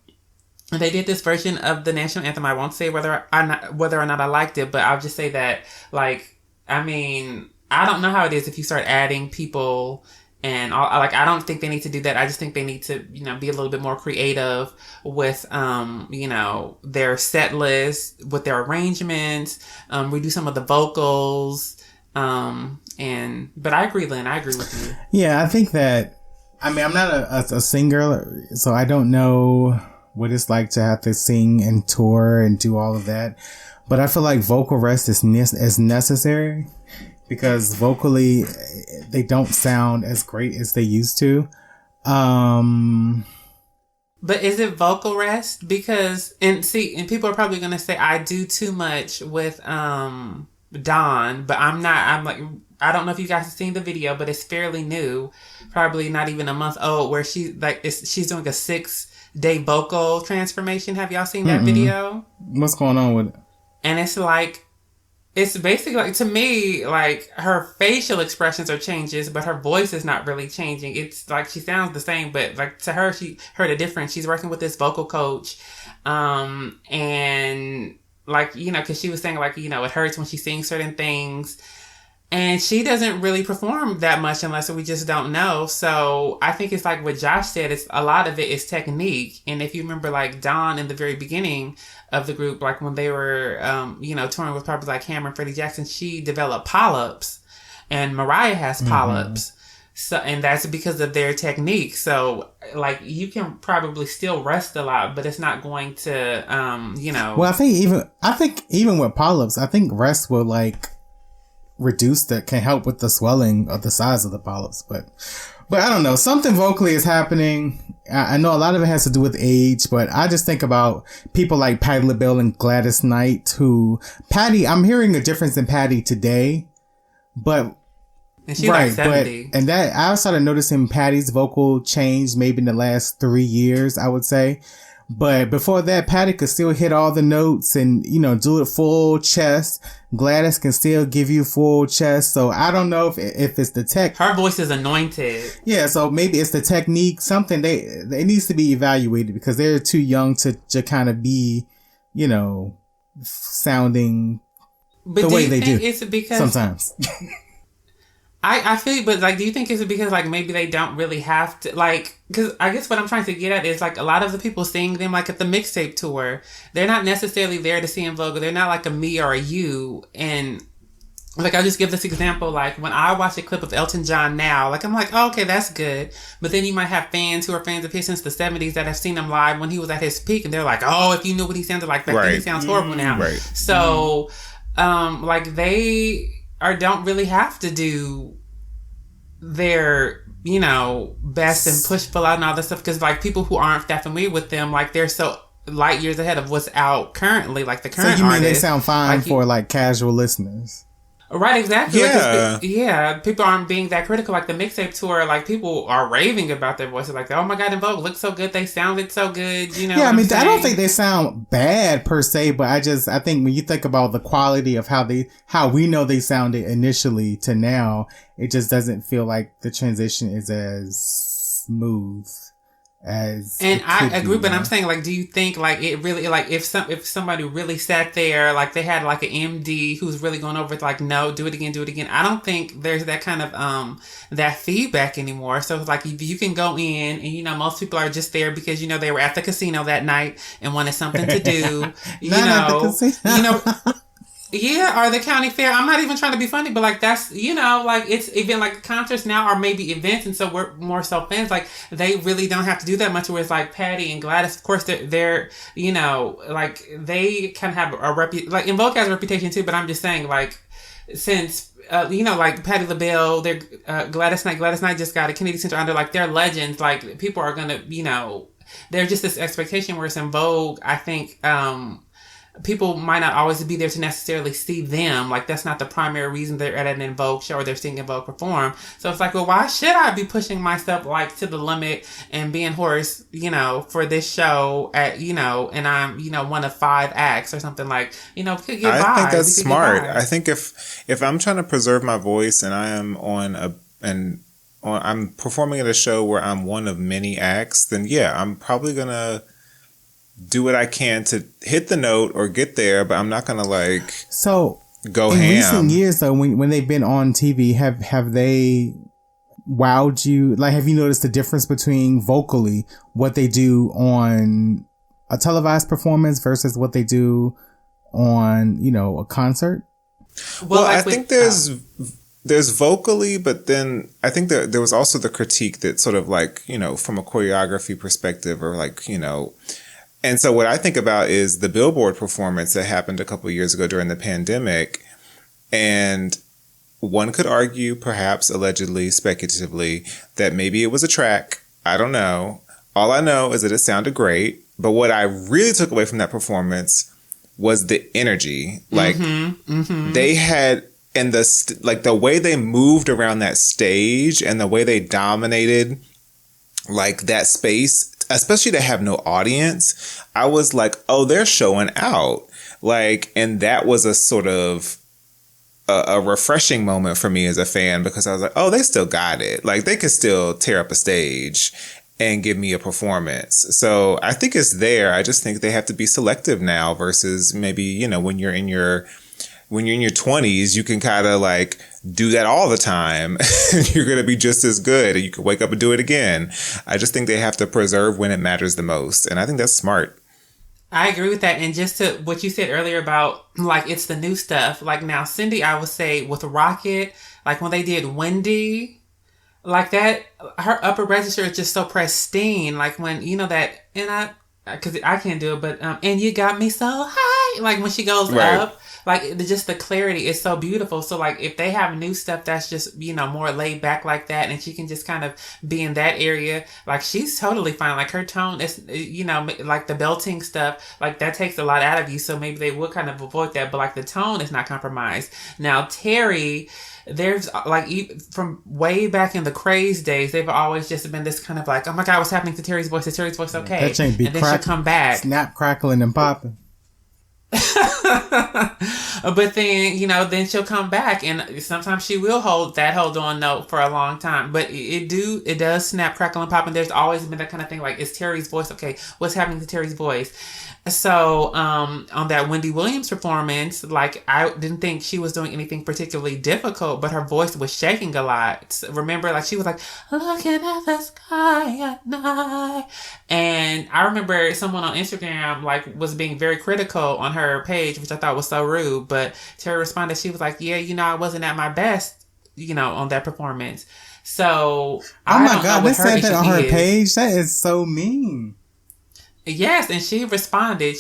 And they did this version of the national anthem. I won't say whether or not I liked it, but I'll just say that, like, I don't know how it is if you start adding people and all, like, I don't think they need to do that. I just think they need to, be a little bit more creative with, their set list, with their arrangements, redo some of the vocals, but I agree, Lynn. I agree with you. Yeah, I think that, I'm not a singer, so I don't know what it's like to have to sing and tour and do all of that. But I feel like vocal rest is necessary, because vocally they don't sound as great as they used to. But is it vocal rest? Because, and people are probably going to say I do too much with, Dawn, but I'm like, I don't know if you guys have seen the video, but it's fairly new, probably not even a month old, where she's doing a 6-day vocal transformation. Have y'all seen that video? What's going on with it? And it's like, it's basically like, to me, like her facial expressions are changes, but her voice is not really changing. It's like she sounds the same, but like to her, she heard a difference. She's working with this vocal coach, and like, you know, because she was saying like, you know, it hurts when she sings certain things. And she doesn't really perform that much unless we just don't know. So I think it's like what Josh said, it's a lot of it is technique. And if you remember like Dawn in the very beginning of the group, like when they were, you know, touring with probably like Cameron, Freddie Jackson, she developed polyps, and Mariah has polyps. So, and that's because of their technique. So like you can probably still rest a lot, but it's not going to, you know. Well, I think even with polyps, I think rest will like can help with the swelling of the size of the polyps, but I don't know, something vocally is happening. I know a lot of it has to do with age, but I just think about people like Patti LaBelle and Gladys Knight, I'm hearing a difference in Patti today, but and she's like 70. And that I started noticing Patti's vocal change maybe in the last 3 years, I would say. But before that, Patti could still hit all the notes and, you know, do it full chest. Gladys can still give you full chest. So I don't know if it's the tech. Her voice is anointed. Yeah, so maybe it's the technique. Something it needs to be evaluated because they're too young to kind of be, you know, sounding the way they do. It's because sometimes. I feel, but like, do you think it's because like maybe they don't really have to, like, because I guess what I'm trying to get at is like a lot of the people seeing them like at the mixtape tour, they're not necessarily there to see En Vogue. They're not like a me or a you. And like, I'll just give this example. Like when I watch a clip of Elton John now, like I'm like, oh, okay, that's good. But then you might have fans who are fans of his since the 70s that have seen him live when he was at his peak, and they're like, oh, if you knew what he sounded like back then, he sounds horrible now. Right. So, like they don't really have to do their, you know, best and push full out and all this stuff, because like people who aren't that familiar with them, like they're so light years ahead of what's out currently, like the current So you mean artists, they sound fine like, for like casual listeners? Right, exactly. Yeah. Like, people aren't being that critical. Like the mixtape tour, like people are raving about their voices. Like, oh my God, En Vogue looks so good. They sounded so good. You know? Yeah, I mean, I don't think they sound bad per se, but I think when you think about the quality of how we know they sounded initially to now, it just doesn't feel like the transition is as smooth as. And I agree, but I'm saying, like, do you think like it really, like if somebody really sat there, like they had like an MD who's really going over it, like, no, do it again. I don't think there's that kind of that feedback anymore. So it's like you can go in and, you know, most people are just there because, you know, they were at the casino that night and wanted something to do. you know. Yeah, or the county fair. I'm not even trying to be funny, but like that's, you know, like it's even like concerts now are maybe events, and so we're more so fans. Like they really don't have to do that much. Whereas like Patti and Gladys, of course, they're you know, like they kind of have a like En Vogue has a reputation too. But I'm just saying, like, since you know, like Patti LaBelle, they're Gladys Knight just got a Kennedy Center under, like they're legends. Like people are gonna, you know, there's just this expectation. Whereas En Vogue, I think people might not always be there to necessarily see them. Like that's not the primary reason they're at an En Vogue show or they're seeing En Vogue perform. So it's like, well, why should I be pushing myself like to the limit and being hoarse, you know, for this show at, you know, and I'm, you know, one of 5 acts or something, like, you know, could get by. I think that's smart. I think if I'm trying to preserve my voice and I am I'm performing at a show where I'm one of many acts, then yeah, I'm probably gonna do what I can to hit the note or get there, but I'm not gonna like go ham. In recent years, though, when they've been on TV, have they wowed you? Like, have you noticed the difference between vocally what they do on a televised performance versus what they do on, you know, a concert? Well, like I think there's vocally, but then I think that there was also the critique that sort of like, you know, from a choreography perspective or like, you know. And so what I think about is the Billboard performance that happened a couple of years ago during the pandemic. And one could argue, perhaps allegedly, speculatively, that maybe it was a track. I don't know. All I know is that it sounded great. But what I really took away from that performance was the energy. Like they had, and the way they moved around that stage and the way they dominated like that space, especially to have no audience, I was like, oh, they're showing out. Like, and that was a sort of a refreshing moment for me as a fan, because I was like, oh, they still got it. Like, they could still tear up a stage and give me a performance. So I think it's there. I just think they have to be selective now versus maybe, you know, when you're in your 20s, you can kind of like do that all the time. You're going to be just as good, and you can wake up and do it again. I just think they have to preserve when it matters the most. And I think that's smart. I agree with that. And just to what you said earlier about like, it's the new stuff. Like now, Cindy, I would say with Rocket, like when they did Wendy, like that, her upper register is just so pristine. Like when, you know, that, and because I can't do it, but, and you got me so high. Like when she goes up, like just the clarity is so beautiful. So like if they have new stuff that's just, you know, more laid back like that, and she can just kind of be in that area, like she's totally fine. Like her tone is, you know, like the belting stuff, like that takes a lot out of you. So maybe they would kind of avoid that, but like the tone is not compromised. Now, Terry, there's like from way back in the Craze days, they've always just been this kind of like, oh my God, what's happening to Terry's voice? Is Terry's voice okay? That ain't be and then she'll come back. Snap, crackling, and popping. But then, you know, then she'll come back, and sometimes she will hold on note for a long time. But it does snap, crackle, and pop. And there's always been that kind of thing. Like, is Terry's voice okay? What's happening to Terry's voice? So, on that Wendy Williams performance, like, I didn't think she was doing anything particularly difficult, but her voice was shaking a lot. Remember, like, she was like, looking at the sky at night. And I remember someone on Instagram, like, was being very critical on her page, which I thought was so rude. But Terry responded, she was like, yeah, you know, I wasn't at my best, you know, on that performance. So, oh my God, they said that on her page? That is so mean. Yes, and she responded.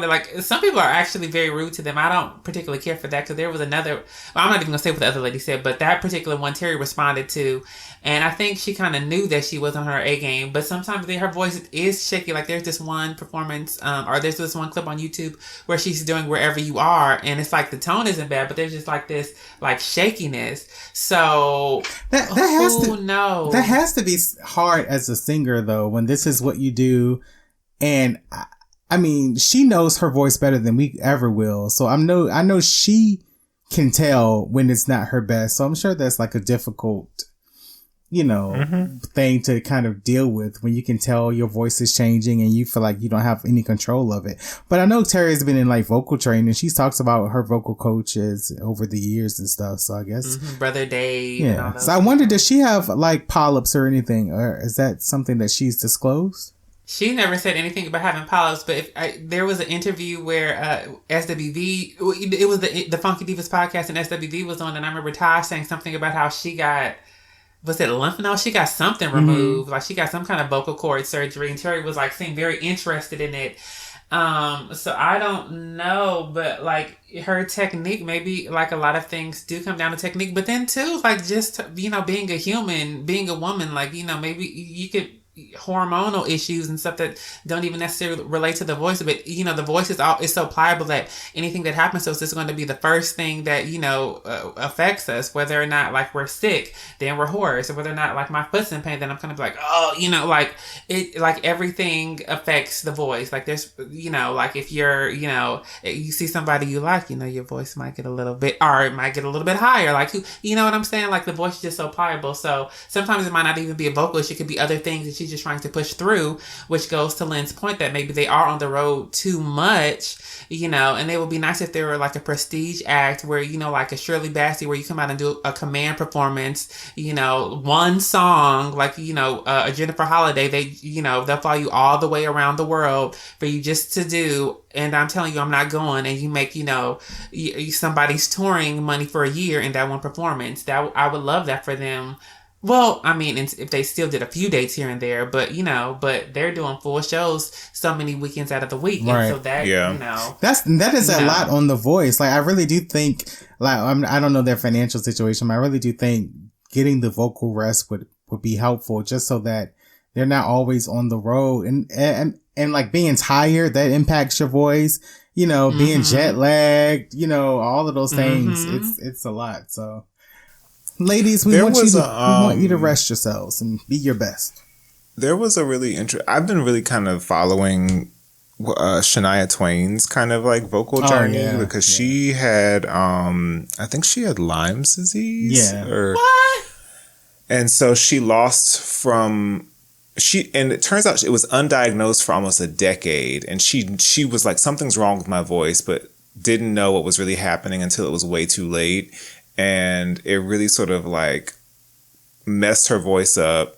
Like, some people are actually very rude to them. I don't particularly care for that, because there was another, well, I'm not even going to say what the other lady said, but that particular one Terry responded to, and I think she kind of knew that she was on her A game, but sometimes her voice is shaky. Like, there's this one performance, or there's this one clip on YouTube where she's doing Wherever You Are, and it's like the tone isn't bad, but there's just like this, like, shakiness. So, that has to be hard as a singer, though, when this is what you do. And I mean, she knows her voice better than we ever will. So I know she can tell when it's not her best. So I'm sure that's like a difficult, you know, thing to kind of deal with, when you can tell your voice is changing and you feel like you don't have any control of it. But I know Terry's been in like vocal training. She talks about her vocal coaches over the years and stuff. So I guess Brother Dave. Yeah. So I wonder, does she have like polyps or anything, or is that something that she's disclosed? She never said anything about having polyps, but there was an interview where SWV, it was the Funky Divas podcast, and SWV was on, and I remember Ty saying something about how she got, was it lymph nodes? She got something removed, like she got some kind of vocal cord surgery, and Terry was like seemed very interested in it. So I don't know, but like her technique, maybe like a lot of things do come down to technique, but then too, like just, you know, being a human, being a woman, like, you know, maybe you could, hormonal issues and stuff that don't even necessarily relate to the voice, but you know, the voice is so pliable that anything that happens to us is going to be the first thing that, you know, affects us, whether or not like we're sick, then we're hoarse, or whether or not like my foot's in pain, then I'm kind of like, oh, you know, like it, like everything affects the voice. Like there's, you know, like if you're, you know, you see somebody you like, you know, your voice might get a little bit, or it might get a little bit higher, like, you know what I'm saying? Like the voice is just so pliable. So sometimes it might not even be a vocalist, it could be other things that she's just trying to push through, which goes to Lynn's point that maybe they are on the road too much, you know, and it would be nice if there were like a prestige act where, you know, like a Shirley Bassey, where you come out and do a command performance, you know, one song, like, you know, a Jennifer Holiday, they, you know, they'll fly you all the way around the world for you just to do, and I'm telling you, I'm not going, and you make, you know, somebody's touring money for a year in that one performance. That I would love that for them. Well, I mean, if they still did a few dates here and there, but, you know, but they're doing full shows so many weekends out of the week. Right. And so that, you know. That is a lot on the voice. Like, I really do think, like, I don't know their financial situation, but I really do think getting the vocal rest would be helpful, just so that they're not always on the road. And like being tired, that impacts your voice. being jet lagged, all of those things. It's a lot. So, ladies, we want you to rest yourselves and be your best. There was a really I've been really kind of following Shania Twain's kind of like vocal journey because she had, I think she had Lyme's disease. Yeah. What? And so she lost and it turns out it was undiagnosed for almost a decade. And she was like, something's wrong with my voice, but didn't know what was really happening until it was way too late. And it really sort of like messed her voice up.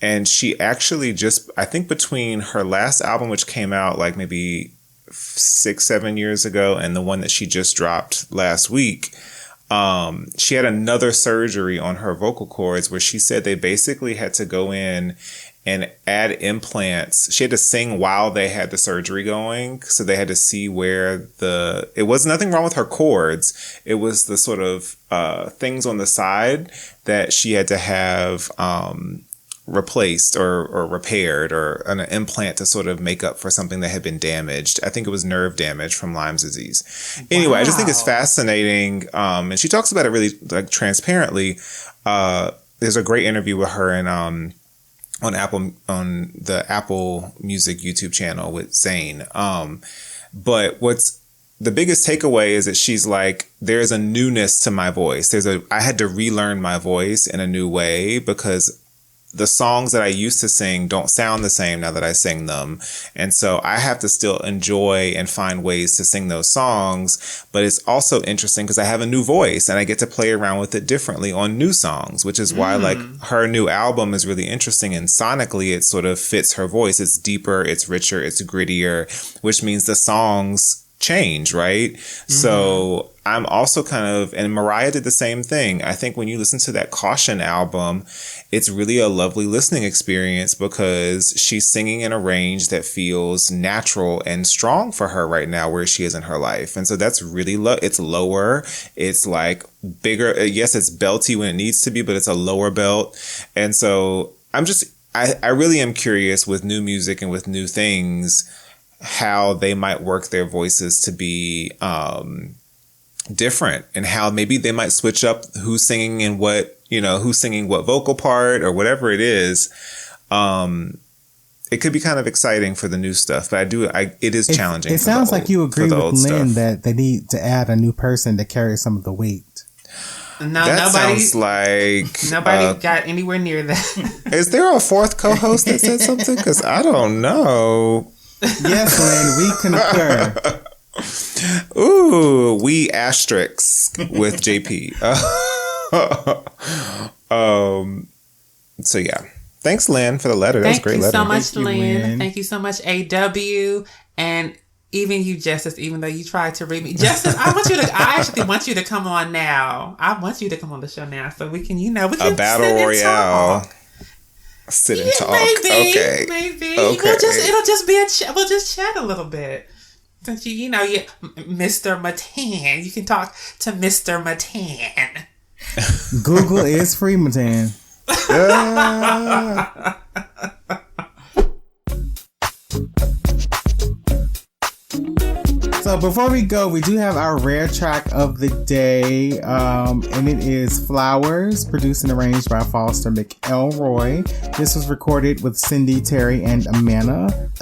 And she actually I think between her last album, which came out like maybe 6-7 years ago, and the one that she just dropped last week, she had another surgery on her vocal cords where she said they basically had to go in and add implants. She had to sing while they had the surgery going. So they had to see where it was nothing wrong with her cords. It was the sort of things on the side that she had to have replaced or repaired, or an implant to sort of make up for something that had been damaged. I think it was nerve damage from Lyme's disease. Anyway, I just think it's fascinating. And she talks about it really like transparently. There's a great interview with her on the Apple Music YouTube channel with Zayn. But what's the biggest takeaway is that she's like, there's a newness to my voice. I had to relearn my voice in a new way because the songs that I used to sing don't sound the same now that I sing them. And so I have to still enjoy and find ways to sing those songs. But it's also interesting because I have a new voice and I get to play around with it differently on new songs, which is why like her new album is really interesting. And sonically, it sort of fits her voice. It's deeper, it's richer, it's grittier, which means the songs change, right? So I'm also and Mariah did the same thing. I think when you listen to that Caution album, it's really a lovely listening experience because she's singing in a range that feels natural and strong for her right now where she is in her life. And so that's really it's lower. It's like bigger. Yes, it's belty when it needs to be, but it's a lower belt. And so I really am curious with new music and with new things, how they might work their voices to be different, and how maybe they might switch up who's singing and who's singing what vocal part or whatever it is. It could be kind of exciting for the new stuff, but it is challenging. It sounds like you agree with Lynn that they need to add a new person to carry some of the weight. No, sounds like nobody got anywhere near that. Is there a fourth co-host that said something? Because I don't know. Yes, Lynn, we concur. Ooh, we asterisk with JP. So yeah. Thanks, Lynn, for the letter. That was a great letter. Thank you so much, Lynn. Thank you so much, AW. And even you, Justice, even though you tried to read me. Justice, I actually want you to come on now. I want you to come on the show now so we can, we can a battle royale. Sit and talk. Maybe. Okay. It'll just be we'll just chat a little bit. Since you Mr. Matan, you can talk to Mr. Matan. Google is free, Matan. So before we go, we do have our rare track of the day, and it is Flowers, produced and arranged by Foster McElroy. This was recorded with Cindy, Terry, and Amanda.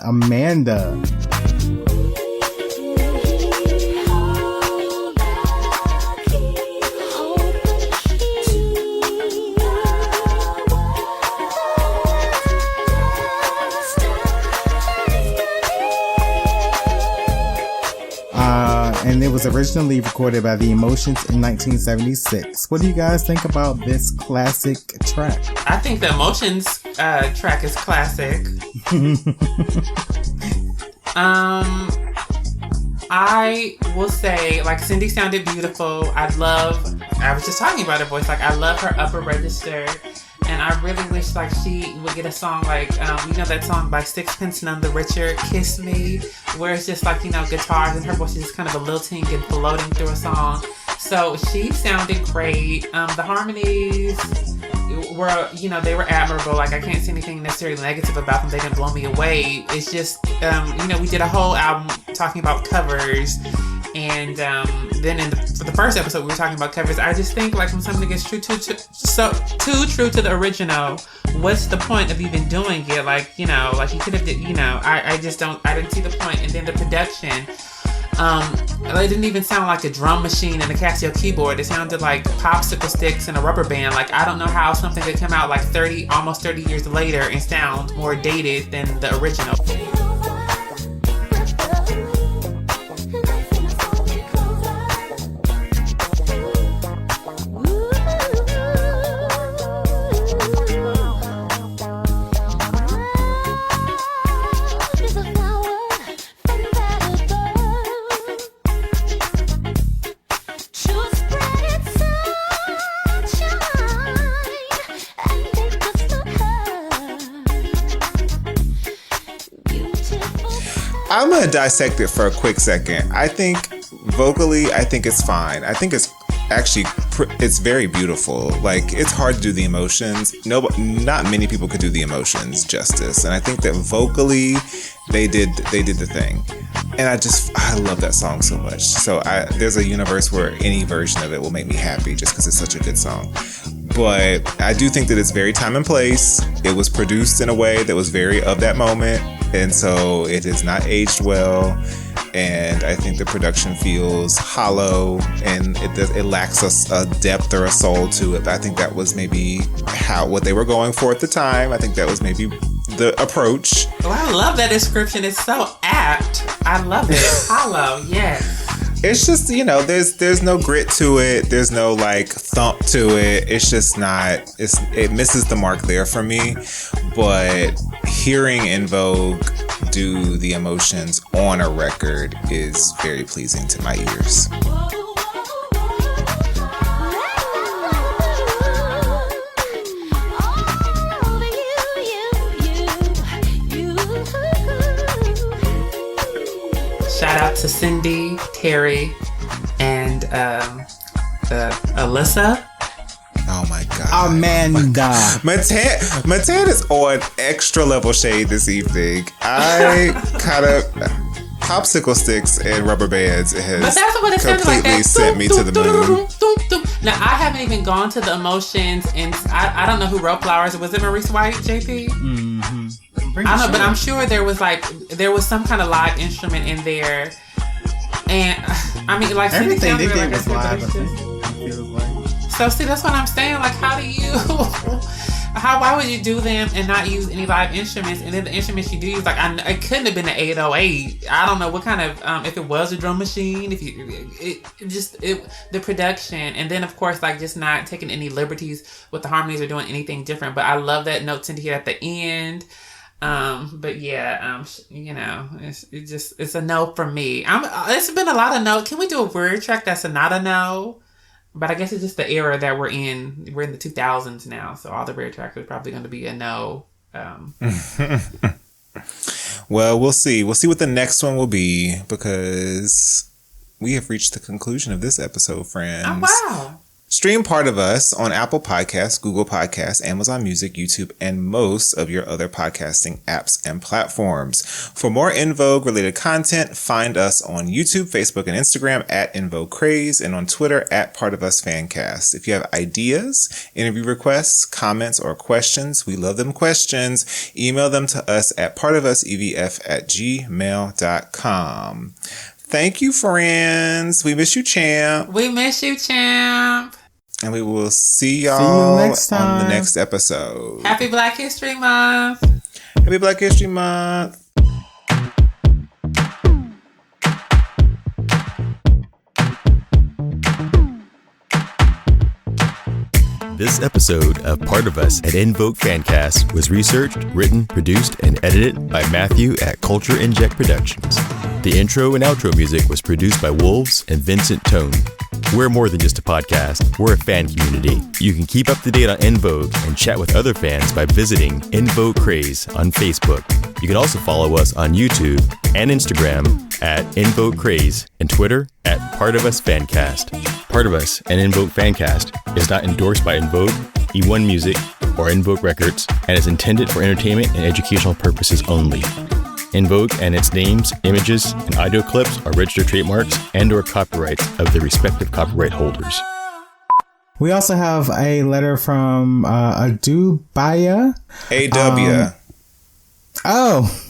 And it was originally recorded by The Emotions in 1976. What do you guys think about this classic track? I think the Emotions track is classic. I will say, like, Cindy sounded beautiful. I was just talking about her voice. Like, I love her upper register. And I really wish, like, she would get a song like, that song by Sixpence None the Richer, Kiss Me, where it's just like, guitars and her voice is just kind of a lilting and floating through a song. So she sounded great. The harmonies were, they were admirable. Like, I can't see anything necessarily negative about them. They didn't blow me away. It's just, we did a whole album talking about covers. And then for the first episode, we were talking about covers. I just think like when something gets too true to the original, what's the point of even doing it? Like, you know, like you could have, you know, I didn't see the point. And then the production, it didn't even sound like a drum machine and a Casio keyboard. It sounded like popsicle sticks and a rubber band. Like, I don't know how something could come out like almost 30 years later and sound more dated than the original. I'm going to dissect it for a quick second. I think vocally, I think it's fine. I think it's actually, it's very beautiful. Like, it's hard to do the emotions. Not many people could do the emotions justice. And I think that vocally, they did the thing. And I love that song so much. So there's a universe where any version of it will make me happy just because it's such a good song. But I do think that it's very time and place. It was produced in a way that was very of that moment. And so it is not aged well. And I think the production feels hollow and it lacks a depth or a soul to it. But I think that was maybe what they were going for at the time. I think that was maybe the approach. Oh, I love that description. It's so apt. I love it. Hollow, yes. It's just, you know, there's no grit to it. There's no like thump to it. It's just not, it misses the mark there for me. But hearing En Vogue do the emotions on a record is very pleasing to my ears. Shout out to Cindy, Terry, and Alyssa. Oh my God. Amanda. Matan is on extra level shade this evening. I kind of popsicle sticks and rubber bands has completely sent me to the moon. Now, I haven't even gone to the emotions, and I don't know who wrote Flowers. Was it Maurice White, JP? Mm-hmm. I don't know, but I'm sure there was some kind of live instrument in there. And I mean, like, everything they did was live, I think. So see, that's what I'm saying. Like, why would you do them and not use any live instruments? And then the instruments you do use, like, it couldn't have been an 808. I don't know what kind of, if it was a drum machine, the production. And then, of course, like, just not taking any liberties with the harmonies or doing anything different. But I love that note to hear at the end. But yeah, you know, it's a no for me. It's been a lot of no. Can we do a word track that's not a no? But I guess it's just the era that we're in. We're in the 2000s now, so all the weird tracks are probably going to be a no. Well, we'll see. We'll see what the next one will be because we have reached the conclusion of this episode, friends. Oh, wow. Stream Part of Us on Apple Podcasts, Google Podcasts, Amazon Music, YouTube, and most of your other podcasting apps and platforms. For more En Vogue related content, find us on YouTube, Facebook, and Instagram at En Vogue Craze, and on Twitter at Part of Us Fancast. If you have ideas, interview requests, comments, or questions, we love them questions, email them to us at partofusevf@gmail.com. Thank you, friends. We miss you, champ. We miss you, champ. And we will see y'all next time on the next episode. Happy Black History Month. Happy Black History Month. This episode of Part of Us at En Vogue Fancast was researched, written, produced, and edited by Matthew at Culture Inject Productions. The intro and outro music was produced by Wolves and Vincent Tone. We're more than just a podcast, we're a fan community. You can keep up to date on En Vogue and chat with other fans by visiting En Vogue Craze on Facebook. You can also follow us on YouTube and Instagram at En Vogue Craze and Twitter at Part of Us Fancast. Part of Us and En Vogue Fancast is not endorsed by En Vogue, E1 Music, or En Vogue Records, and is intended for entertainment and educational purposes only. En Vogue and its names, images, and audio clips are registered trademarks and/or copyrights of the respective copyright holders. We also have a letter from Adubaya. AW. Oh.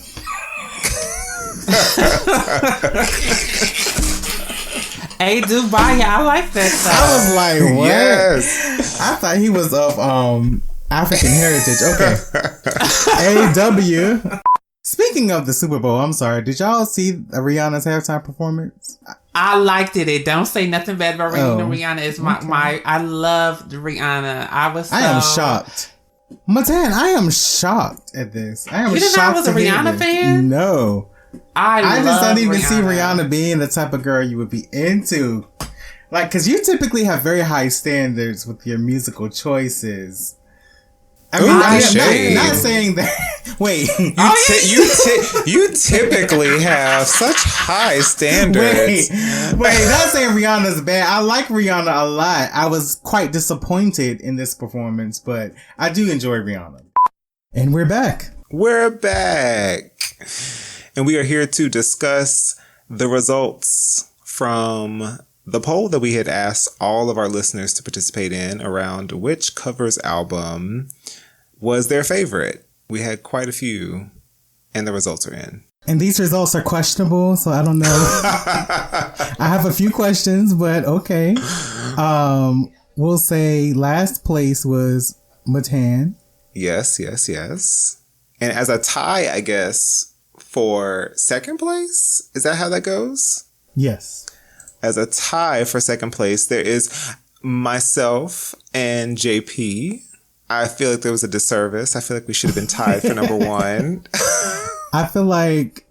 Hey, Dubai, I like that stuff. I was like, what? Yes. I thought he was of African heritage. Okay. AW. Speaking of the Super Bowl, I'm sorry. Did y'all see Rihanna's halftime performance? I liked it. It don't say nothing bad about Rihanna. Rihanna is my I loved Rihanna. I am shocked. Matan, I am shocked at this. I am you shocked. You know I was a Rihanna fan? No. I just don't even see Rihanna being the type of girl you would be into. Like, because you typically have very high standards with your musical choices. I mean, not saying that. Wait, you typically have such high standards. Wait, not saying Rihanna's bad. I like Rihanna a lot. I was quite disappointed in this performance, but I do enjoy Rihanna. And we're back. We're back. And we are here to discuss the results from the poll that we had asked all of our listeners to participate in around which covers album was their favorite. We had quite a few, and the results are in. And these results are questionable, so I don't know. I have a few questions, but okay. We'll say last place was Matan. Yes. And as a tie, I guess, for second place? Is that how that goes? Yes. As a tie for second place, there is myself and JP. I feel like there was a disservice. I feel like we should have been tied for number one. I feel like,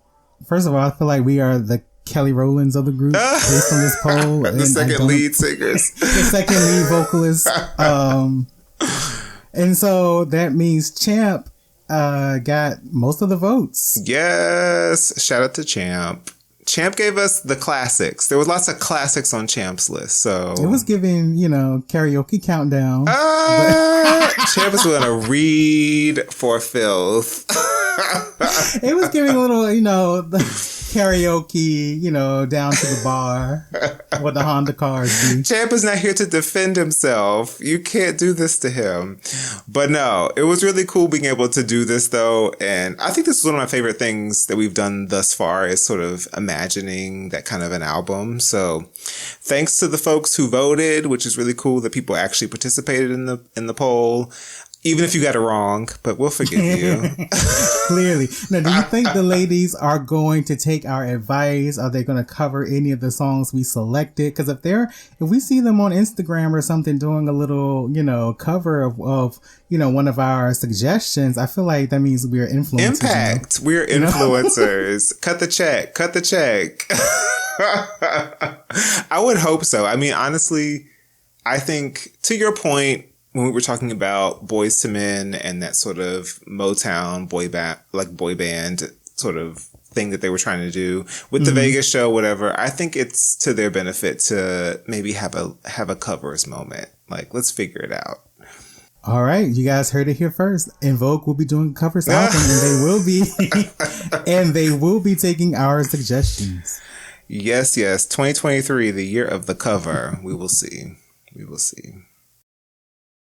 first of all, I feel like we are the Kelly Rowlands of the group based on this poll. The second lead singers. The second lead vocalist. And so that means Champ got most of the votes. Yes. Shout out to Champ. Champ gave us the classics. There was lots of classics on Champ's list, so it was giving, karaoke countdown. Champ is going to read for filth. It was giving a little, the karaoke, down to the bar, what the Honda cars do. Champ is not here to defend himself. You can't do this to him. But no, it was really cool being able to do this, though. And I think this is one of my favorite things that we've done thus far, is sort of imagining that kind of an album. So thanks to the folks who voted, which is really cool that people actually participated in the poll. Even if you got it wrong, but we'll forgive you. Clearly. Now, do you think the ladies are going to take our advice? Are they going to cover any of the songs we selected? Because if we see them on Instagram or something doing a little, cover of one of our suggestions, I feel like that means we're influencers. Impact. We're influencers. Cut the check. I would hope so. I mean, honestly, I think, to your point, when we were talking about Boyz II Men and that sort of Motown boy band sort of thing that they were trying to do with the Vegas show, whatever, I think it's to their benefit to maybe have a covers moment. Like, let's figure it out. All right, you guys heard it here first. En Vogue will be doing a covers album, and they will be taking our suggestions. Yes. 2023, the year of the cover. We will see.